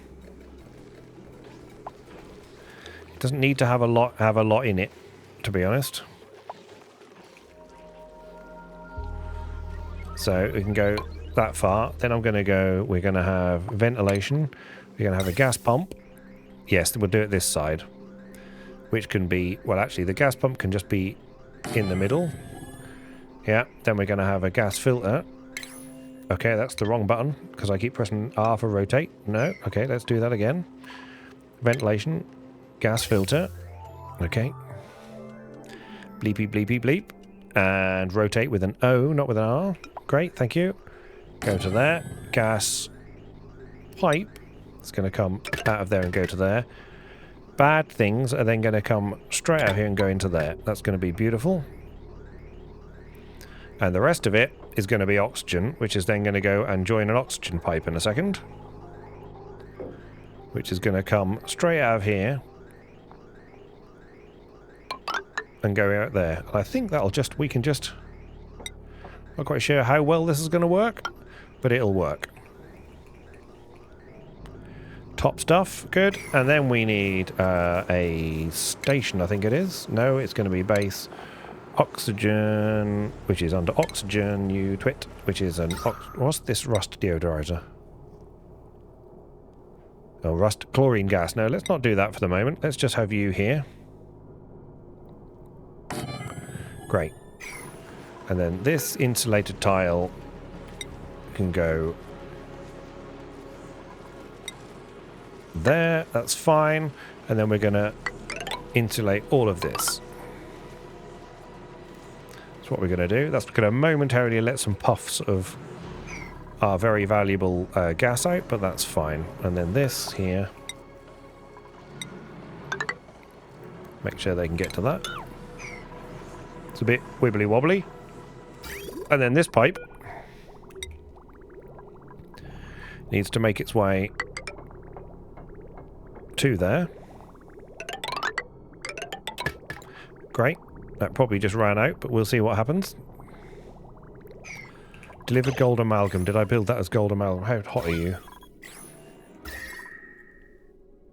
It doesn't need to have a lot in it, to be honest. So we can go that far. Then I'm going to go, we're going to have ventilation. We're going to have a gas pump. Yes, we'll do it this side. Which can be, well actually the gas pump can just be in the middle. Yeah, then we're going to have a gas filter. Okay, that's the wrong button, because I keep pressing R for rotate. No, okay, let's do that again. Ventilation, gas filter. Okay. Bleepy, bleepy, bleep. And rotate with an O, not with an R. Great, thank you. Go to there. Gas pipe. It's going to come out of there and go to there. Bad things are then going to come straight out here and go into there. That's going to be beautiful. And the rest of it is going to be oxygen, which is then going to go and join an oxygen pipe in a second. Which is going to come straight out of here. And go out there. And I think that'll just, we can just... Not quite sure how well this is going to work, but it'll work. Top stuff, good. And then we need a station, I think it is. No, it's going to be base oxygen, which is under oxygen, you twit, which is an... What's this rust deodorizer? Oh, rust chlorine gas. No, let's not do that for the moment. Let's just have you here. Great. And then this insulated tile can go there. That's fine. And then we're going to insulate all of this. That's what we're going to do. That's going to momentarily let some puffs of our very valuable gas out, but that's fine. And then this here. Make sure they can get to that. It's a bit wibbly wobbly. And then this pipe needs to make its way to there. Great. That probably just ran out, but we'll see what happens. Delivered gold amalgam. Did I build that as gold amalgam? How hot are you?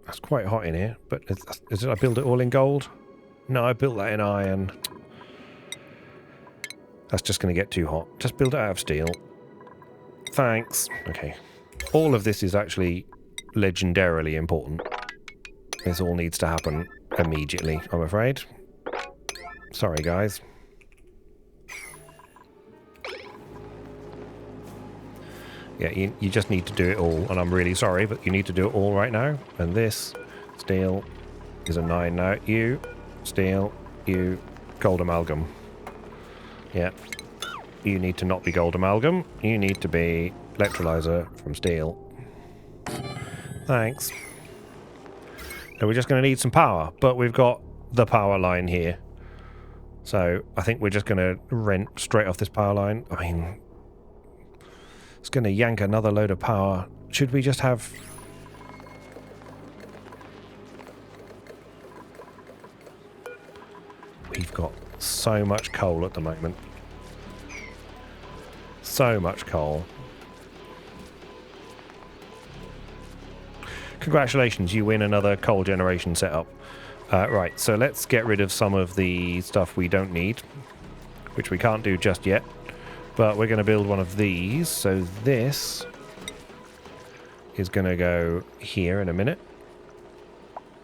That's quite hot in here, but did I build it all in gold? No, I built that in iron. That's just going to get too hot. Just build it out of steel. Thanks. Okay. All of this is actually legendarily important. This all needs to happen immediately, I'm afraid. Sorry, guys. Yeah, you just need to do it all, and I'm really sorry, but you need to do it all right now. And this steel is a 9 now. You, steel, you, gold amalgam. Yeah. You need to not be gold amalgam. You need to be electrolyzer from steel. Thanks. And we're just going to need some power, but we've got the power line here. So I think we're just going to rent straight off this power line. I mean, it's going to yank another load of power. Should we just have... We've got so much coal at the moment. So much coal. Congratulations, you win another coal generation setup. Right, so let's get rid of some of the stuff we don't need, which we can't do just yet. But we're going to build one of these. So this is going to go here in a minute.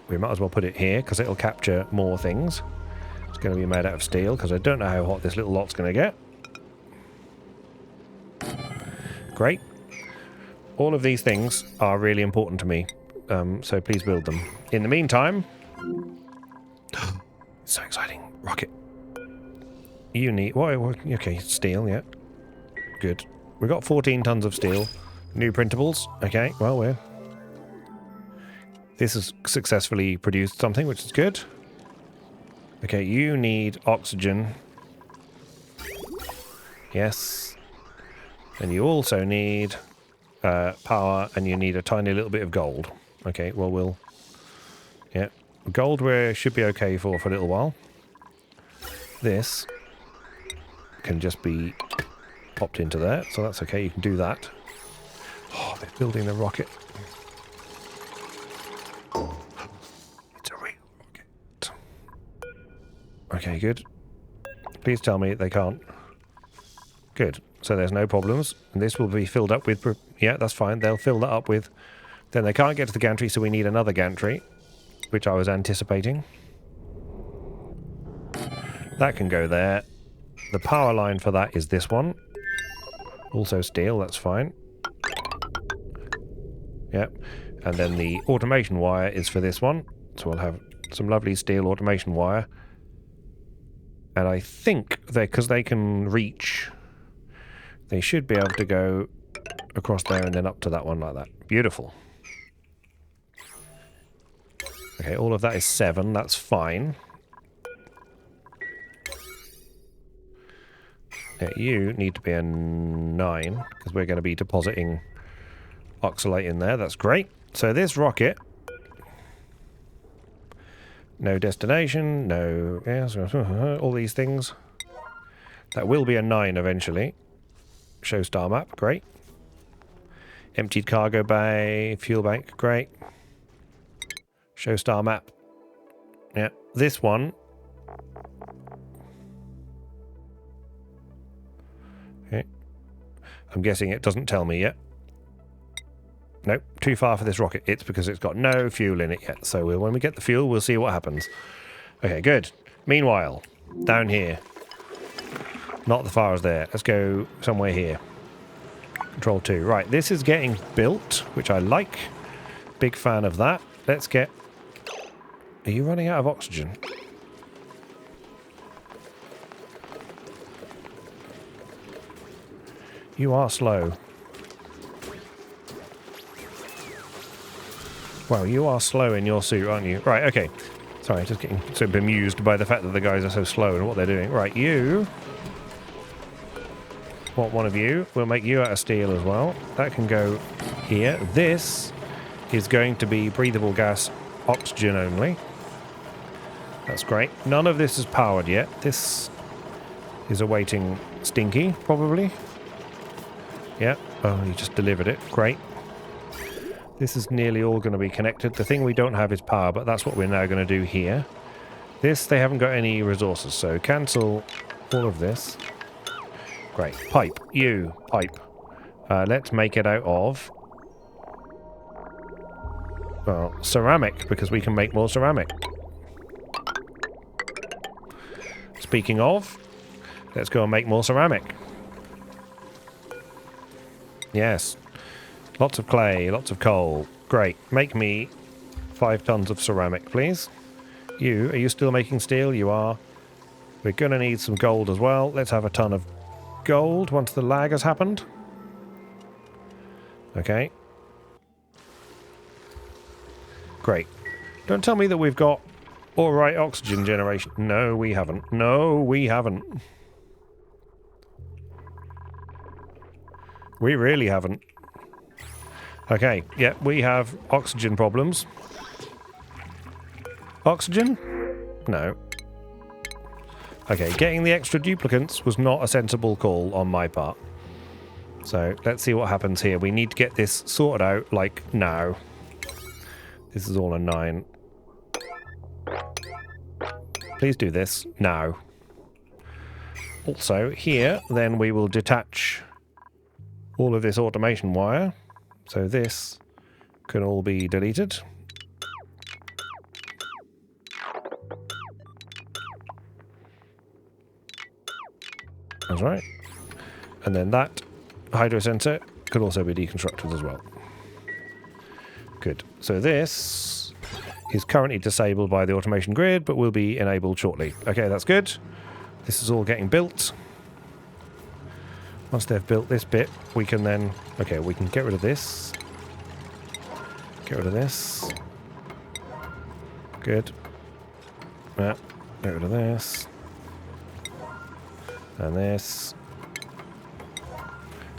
We might as well put it here because it'll capture more things. It's going to be made out of steel because I don't know how hot this little lot's going to get. Great. All of these things are really important to me, so please build them. In the meantime... so exciting. Rocket. You need... What? Okay, steel, yeah. Good. We've got 14 tons of steel. New printables. Okay, well, this has successfully produced something, which is good. Okay, you need oxygen. Yes. And you also need power, and you need a tiny little bit of gold. Okay, well, we'll... Yeah. Gold we should be okay for a little while. This can just be popped into there, so that's okay. You can do that. Oh, they're building the rocket. It's a real rocket. Okay, good. Please tell me they can't. Good. So there's no problems. And this will be filled up with... Yeah, that's fine. They'll fill that up with... Then they can't get to the gantry, so we need another gantry, which I was anticipating. That can go there. The power line for that is this one. Also steel, that's fine. Yep. And then the automation wire is for this one. So we'll have some lovely steel automation wire. And I think because they can reach, they should be able to go across there and then up to that one like that. Beautiful. Okay, all of that is 7. That's fine. Yeah, you need to be a 9 because we're going to be depositing oxalate in there. That's great. So this rocket, no destination, no... Yes, all these things. That will be a 9 eventually. Show star map, great. Emptied cargo bay, fuel bank, great. Show star map. Yeah, this one. Okay. I'm guessing it doesn't tell me yet. Nope, too far for this rocket. It's because it's got no fuel in it yet. So when we get the fuel, we'll see what happens. Okay, good. Meanwhile, down here. Not as far as there. Let's go somewhere here. Control 2. Right, this is getting built, which I like. Big fan of that. Let's get... Are you running out of oxygen? You are slow. Wow, you are slow in your suit, aren't you? Right, okay. Sorry, just getting so bemused by the fact that the guys are so slow and what they're doing. Right, you... Want one of you. We'll make you out of steel as well. That can go here. This is going to be breathable gas, oxygen only. That's great. None of this is powered yet. This is awaiting Stinky, probably. Yeah. Oh, he just delivered it. Great. This is nearly all going to be connected. The thing we don't have is power, but that's what we're now going to do here. This, they haven't got any resources, so cancel all of this. Great. Pipe. You. Pipe. Let's make it out of... Well, ceramic, because we can make more ceramic. Speaking of, let's go and make more ceramic. Yes. Lots of clay, lots of coal. Great. Make me 5 tons of ceramic, please. You, are you still making steel? You are. We're going to need some gold as well. Let's have a ton of gold once the lag has happened. Okay. Great. Don't tell me that we've got alright oxygen generation. No, we haven't. No, we haven't. We really haven't. Okay, yeah, we have oxygen problems. Oxygen? No. Okay, getting the extra duplicants was not a sensible call on my part. So, let's see what happens here. We need to get this sorted out, like, now. This is all a 9. Please do this now. Also, here, then we will detach all of this automation wire. So this can all be deleted. That's right. And then that hydro sensor could also be deconstructed as well. Good. So this is currently disabled by the automation grid, but will be enabled shortly. Okay, that's good. This is all getting built. Once they've built this bit, we can then... Okay, we can get rid of this. Get rid of this. Good. Yeah, get rid of this. And this.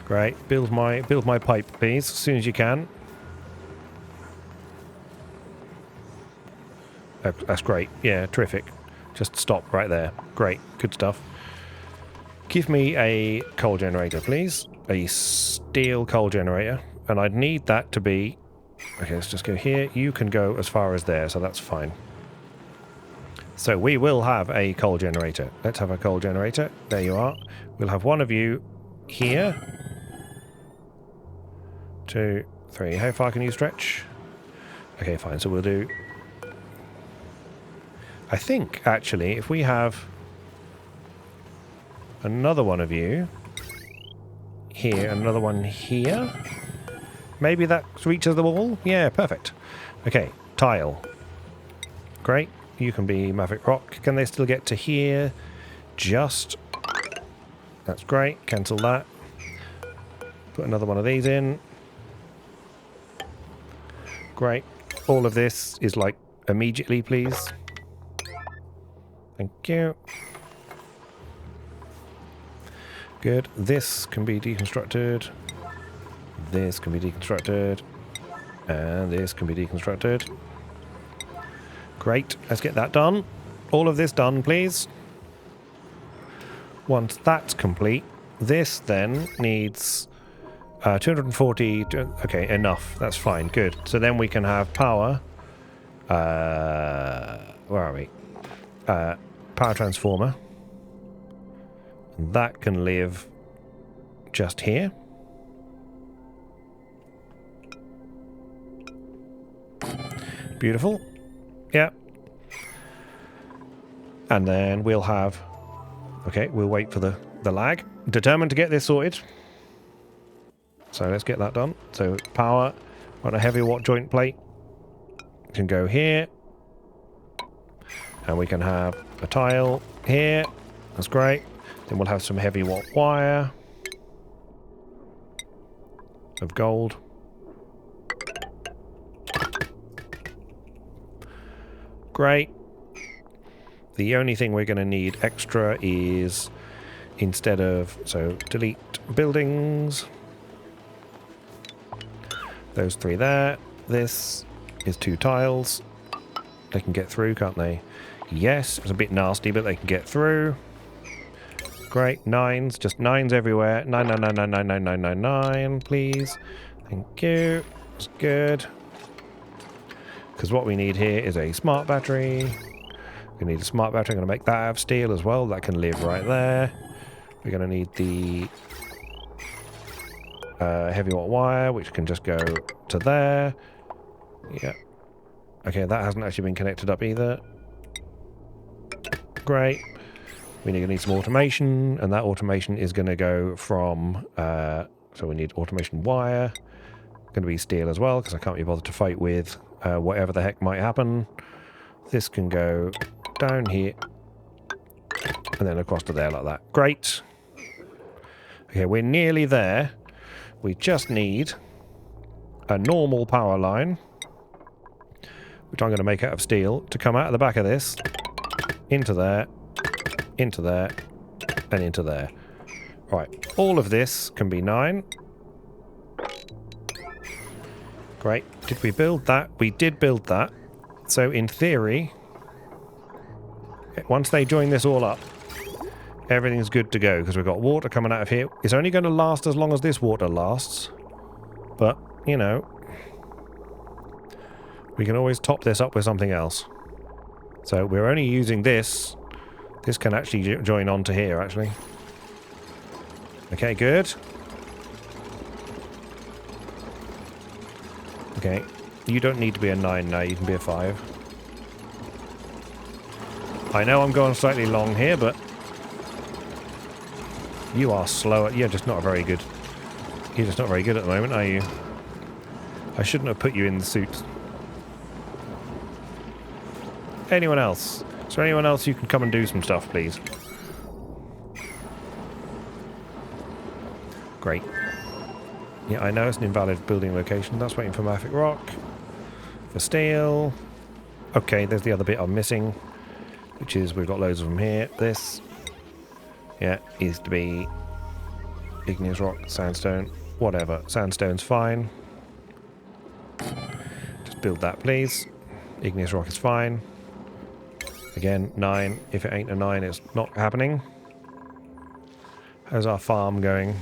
Great. Build my pipe, please, as soon as you can. That's great. Yeah, terrific. Just stop right there. Great. Good stuff. Give me a coal generator, please. A steel coal generator. And I'd need that to be... Okay, let's just go here. You can go as far as there, so that's fine. So we will have a coal generator. Let's have a coal generator. There you are. We'll have one of you here. 2, 3. How far can you stretch? Okay, fine. So we'll do... I think, actually, if we have another one of you here, another one here, maybe that reaches the wall? Yeah, perfect. Okay, tile. Great. You can be Maverick Rock. Can they still get to here? Just. That's great. Cancel that. Put another one of these in. Great. All of this is like immediately, please. Thank you. Good. This can be deconstructed. This can be deconstructed. And this can be deconstructed. Great. Let's get that done. All of this done, please. Once that's complete, this then needs 240... Okay, enough. That's fine. Good. So then we can have power. Where are we? Power transformer. That can live just here. Beautiful. Yeah. And then we'll have... Okay, we'll wait for the lag. Determined to get this sorted. So let's get that done. So power on a heavy watt joint plate can go here. And we can have a tile here. That's great. Then we'll have some heavy watt wire of gold. Great. The only thing we're going to need extra is instead of... So delete buildings. Those 3 there. This is 2 tiles. They can get through, can't they? Yes, it's a bit nasty, but they can get through. Great, 9s, just 9s everywhere. 9, 9, 9, 9, 9, 9, 9, 9, 9, please. Thank you. That's good. Because what we need here is a smart battery. We need a smart battery. I'm going to make that out of steel as well. That can live right there. We're going to need the heavy watt wire, which can just go to there. Yeah. Okay, that hasn't actually been connected up either. Great. We're going to need some automation, and that automation is going to go from... so we need automation wire. Going to be steel as well, because I can't be bothered to fight with whatever the heck might happen. This can go down here, and then across to there like that. Great. Okay, we're nearly there. We just need a normal power line, which I'm going to make out of steel, to come out of the back of this, into there, and into there. Right, all of this can be 9. Great. Did we build that? We did build that. So in theory, once they join this all up, everything's good to go, because we've got water coming out of here. It's only going to last as long as this water lasts. But, you know, We can always top this up with something else. So we're only using this. This can actually join onto here, actually. Okay, good. Okay. You don't need to be a 9 now, you can be a 5. I know I'm going slightly long here, but you are slower. You're just not very good. You're just not very good at the moment, are you? I shouldn't have put you in the suit. Anyone else? Is there anyone else who can come and do some stuff, please? Great. Yeah, I know it's an invalid building location. That's waiting for mafic rock. For steel. Okay, there's the other bit I'm missing. Which is, we've got loads of them here. This. Yeah, needs to be igneous rock, sandstone, whatever. Sandstone's fine. Just build that, please. Igneous rock is fine. Again, 9. If it ain't a 9, it's not happening. How's our farm going?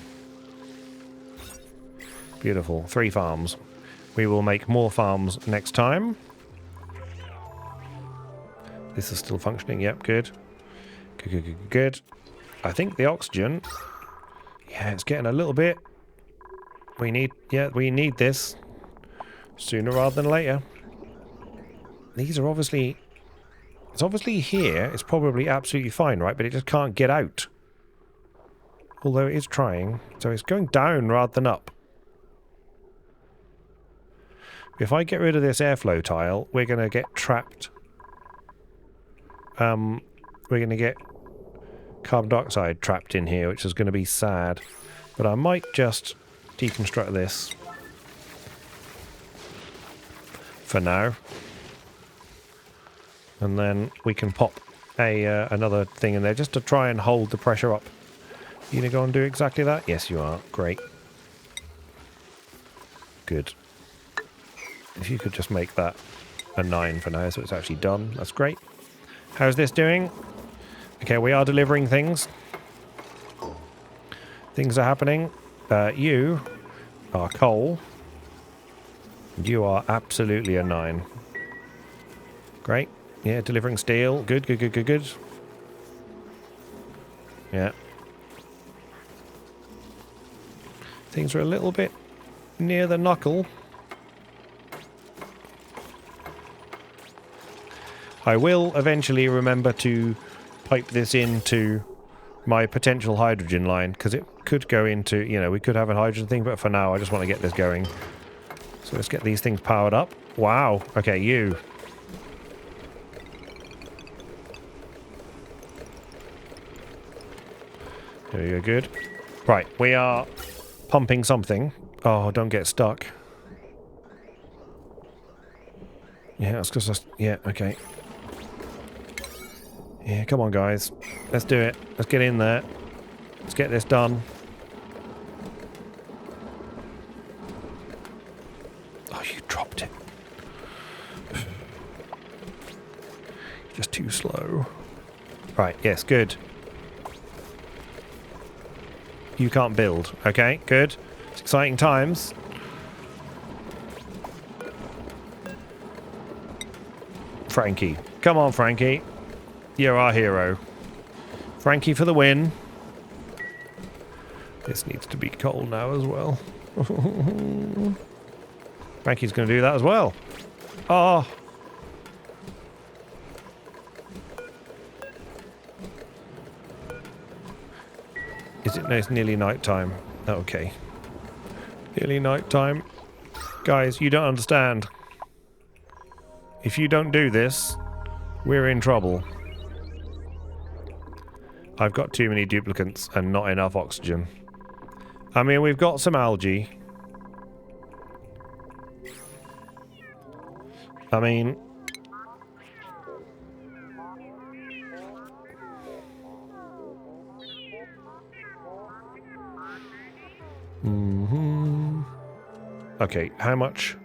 Beautiful. 3 farms. We will make more farms next time. This is still functioning. Yep, good. Good, good, good, good. I think the oxygen... Yeah, it's getting a little bit... We need this. Sooner rather than later. These are obviously... It's obviously here. It's probably absolutely fine, right? But it just can't get out. Although it is trying. So it's going down rather than up. If I get rid of this airflow tile, we're going to get trapped. We're going to get carbon dioxide trapped in here, which is going to be sad. But I might just deconstruct this for now. And then we can pop another thing in there just to try and hold the pressure up. You going to go and do exactly that? Yes, you are. Great. Good. If you could just make that a 9 for now, so it's actually done. That's great. How's this doing? Okay, we are delivering things. Things are happening. You are coal. You are absolutely a 9. Great. Yeah, delivering steel. Good, good, good, good, good. Yeah. Things are a little bit near the knuckle. I will eventually remember to pipe this into my potential hydrogen line, because it could go into, you know, we could have a hydrogen thing, but for now I just want to get this going. So let's get these things powered up. Wow. Okay, you. There you go, good. Right, we are pumping something. Oh, don't get stuck. Yeah, that's because yeah, okay. Yeah, come on, guys. Let's do it. Let's get in there. Let's get this done. Oh, you dropped it. Just too slow. Right, yes, good. You can't build. Okay, good. It's exciting times. Frankie. Come on, Frankie. You're our hero. Frankie for the win. This needs to be coal now as well. Frankie's going to do that as well. Oh. Is it? No, it's nearly night time. Okay. Nearly night time. Guys, you don't understand. If you don't do this, we're in trouble. I've got too many duplicants and not enough oxygen. I mean, we've got some algae. I mean... Okay, how much?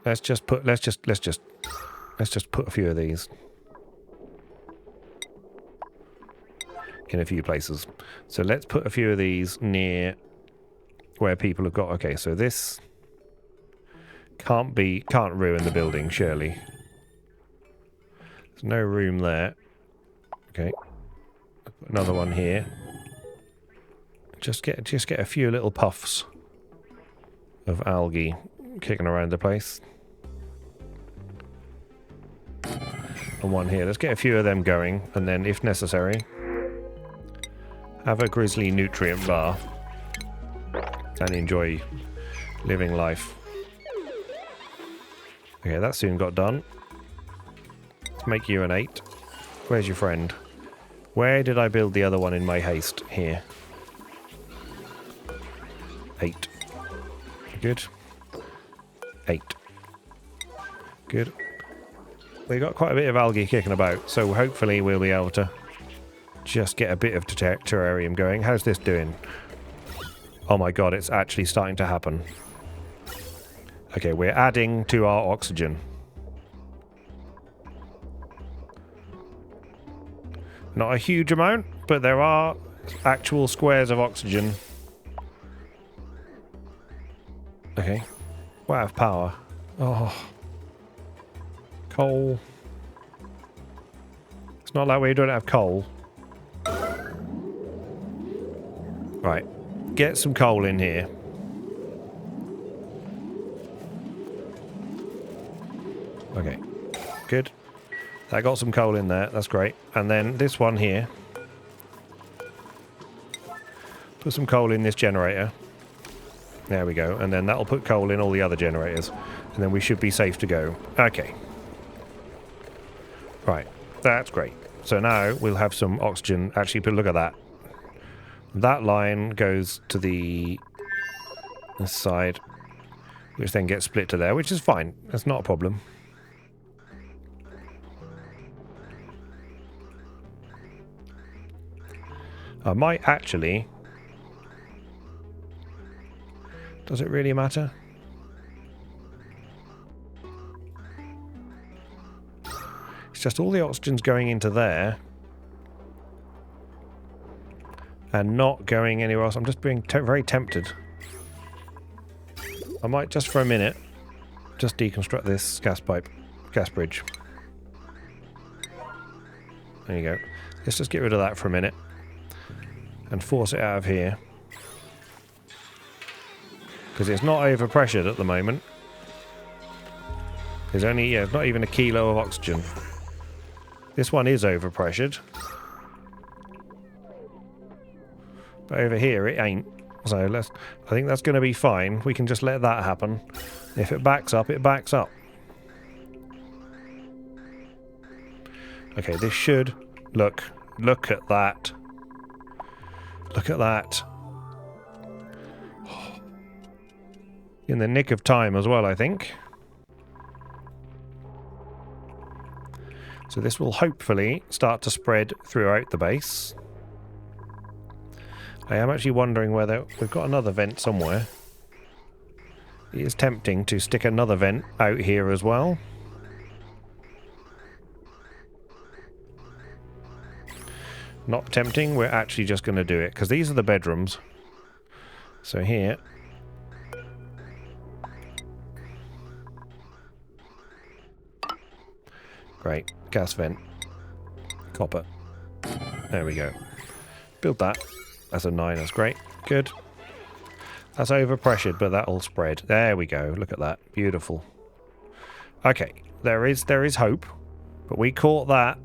Let's just put a few of these in a few places. So let's put a few of these near where people have got. Okay, so this Can't ruin the building, surely. There's no room there. Okay. Another one here. Just get a few little puffs of algae kicking around the place. And one here. Let's get a few of them going, and then, if necessary, have a grizzly nutrient bar and enjoy living life. Okay, that soon got done. Let's make you an 8. Where's your friend? Where did I build the other one in my haste? Here. 8. Good. 8. Good. We got quite a bit of algae kicking about, so hopefully we'll be able to just get a bit of terrarium going. How's this doing? Oh my god, it's actually starting to happen. Okay, we're adding to our oxygen. Not a huge amount, but there are actual squares of oxygen. Okay. We're out of power. Oh. Coal. It's not like we don't have coal. Right. Get some coal in here. Okay. Good. That got some coal in there. That's great. And then this one here. Put some coal in this generator. There we go. And then that'll put coal in all the other generators. And then we should be safe to go. Okay. Right. That's great. So now we'll have some oxygen. Actually, but look at that. That line goes to this side, which then gets split to there, which is fine. That's not a problem. I might actually... Does it really matter? It's just all the oxygen's going into there and not going anywhere else. I'm just being very tempted. I might just for a minute just deconstruct this gas bridge. There you go. Let's just get rid of that for a minute and force it out of here. Because it's not overpressured at the moment. There's only, it's not even a kilo of oxygen. This one is overpressured. But over here it ain't. So I think that's going to be fine. We can just let that happen. If it backs up, it backs up. Okay, this should... Look at that. Look at that. In the nick of time as well, I think. So this will hopefully start to spread throughout the base. I am actually wondering whether... We've got another vent somewhere. It is tempting to stick another vent out here as well. Not tempting, we're actually just going to do it, because these are the bedrooms. So here... Great. Gas vent. Copper. There we go. Build that. That's a 9. That's great. Good. That's overpressured, but that'll spread. There we go. Look at that. Beautiful. Okay. There is hope. But we caught that.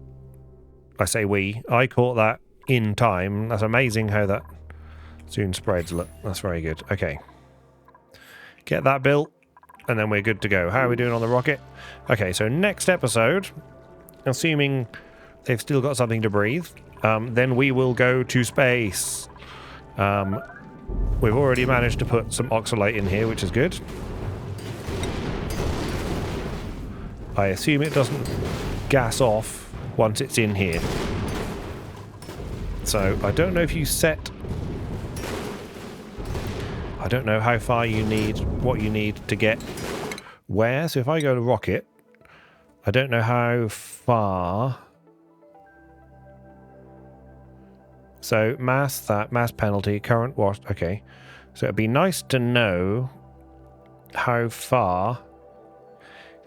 I say we. I caught that in time. That's amazing how that soon spreads. Look. That's very good. Okay. Get that built. And then we're good to go. How are we doing on the rocket? Okay, so next episode, assuming they've still got something to breathe, then we will go to space. We've already managed to put some oxalate in here, which is good. I assume it doesn't gas off once it's in here. So I don't know if you set... I don't know how far you need, what you need to get where. So if I go to rocket, I don't know how far. So mass penalty, current wash. Okay. So it'd be nice to know how far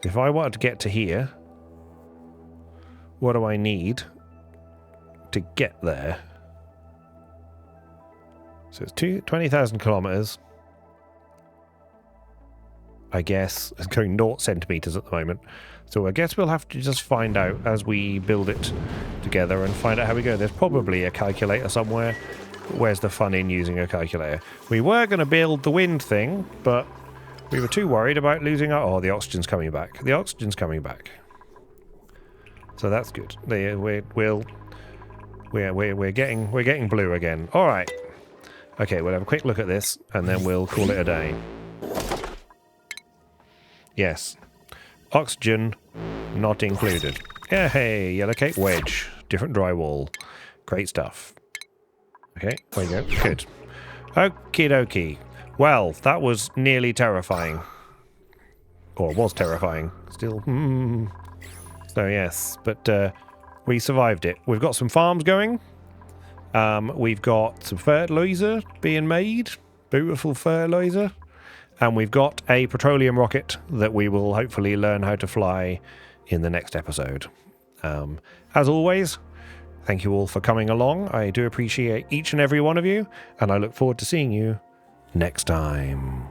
If I wanted to get to here, what do I need to get there? So it's 20,000 kilometers. I guess it's going 0 centimeters at the moment. So I guess we'll have to just find out as we build it together and find out how we go. There's probably a calculator somewhere. Where's the fun in using a calculator? We were going to build the wind thing, but we were too worried about losing our... Oh, the oxygen's coming back. The oxygen's coming back. So that's good. We're getting blue again. All right. Okay, we'll have a quick look at this, and then we'll call it a day. Yes. Oxygen not included. Yeah, hey, yellow cake wedge. Different drywall. Great stuff. Okay, there you go. Good. Okie dokie. Well, that was nearly terrifying. Or was terrifying. Still. So yes, but we survived it. We've got some farms going. We've got some fertilizer being made. Beautiful fertilizer. And we've got a petroleum rocket that we will hopefully learn how to fly in the next episode. As always, thank you all for coming along. I do appreciate each and every one of you, and I look forward to seeing you next time.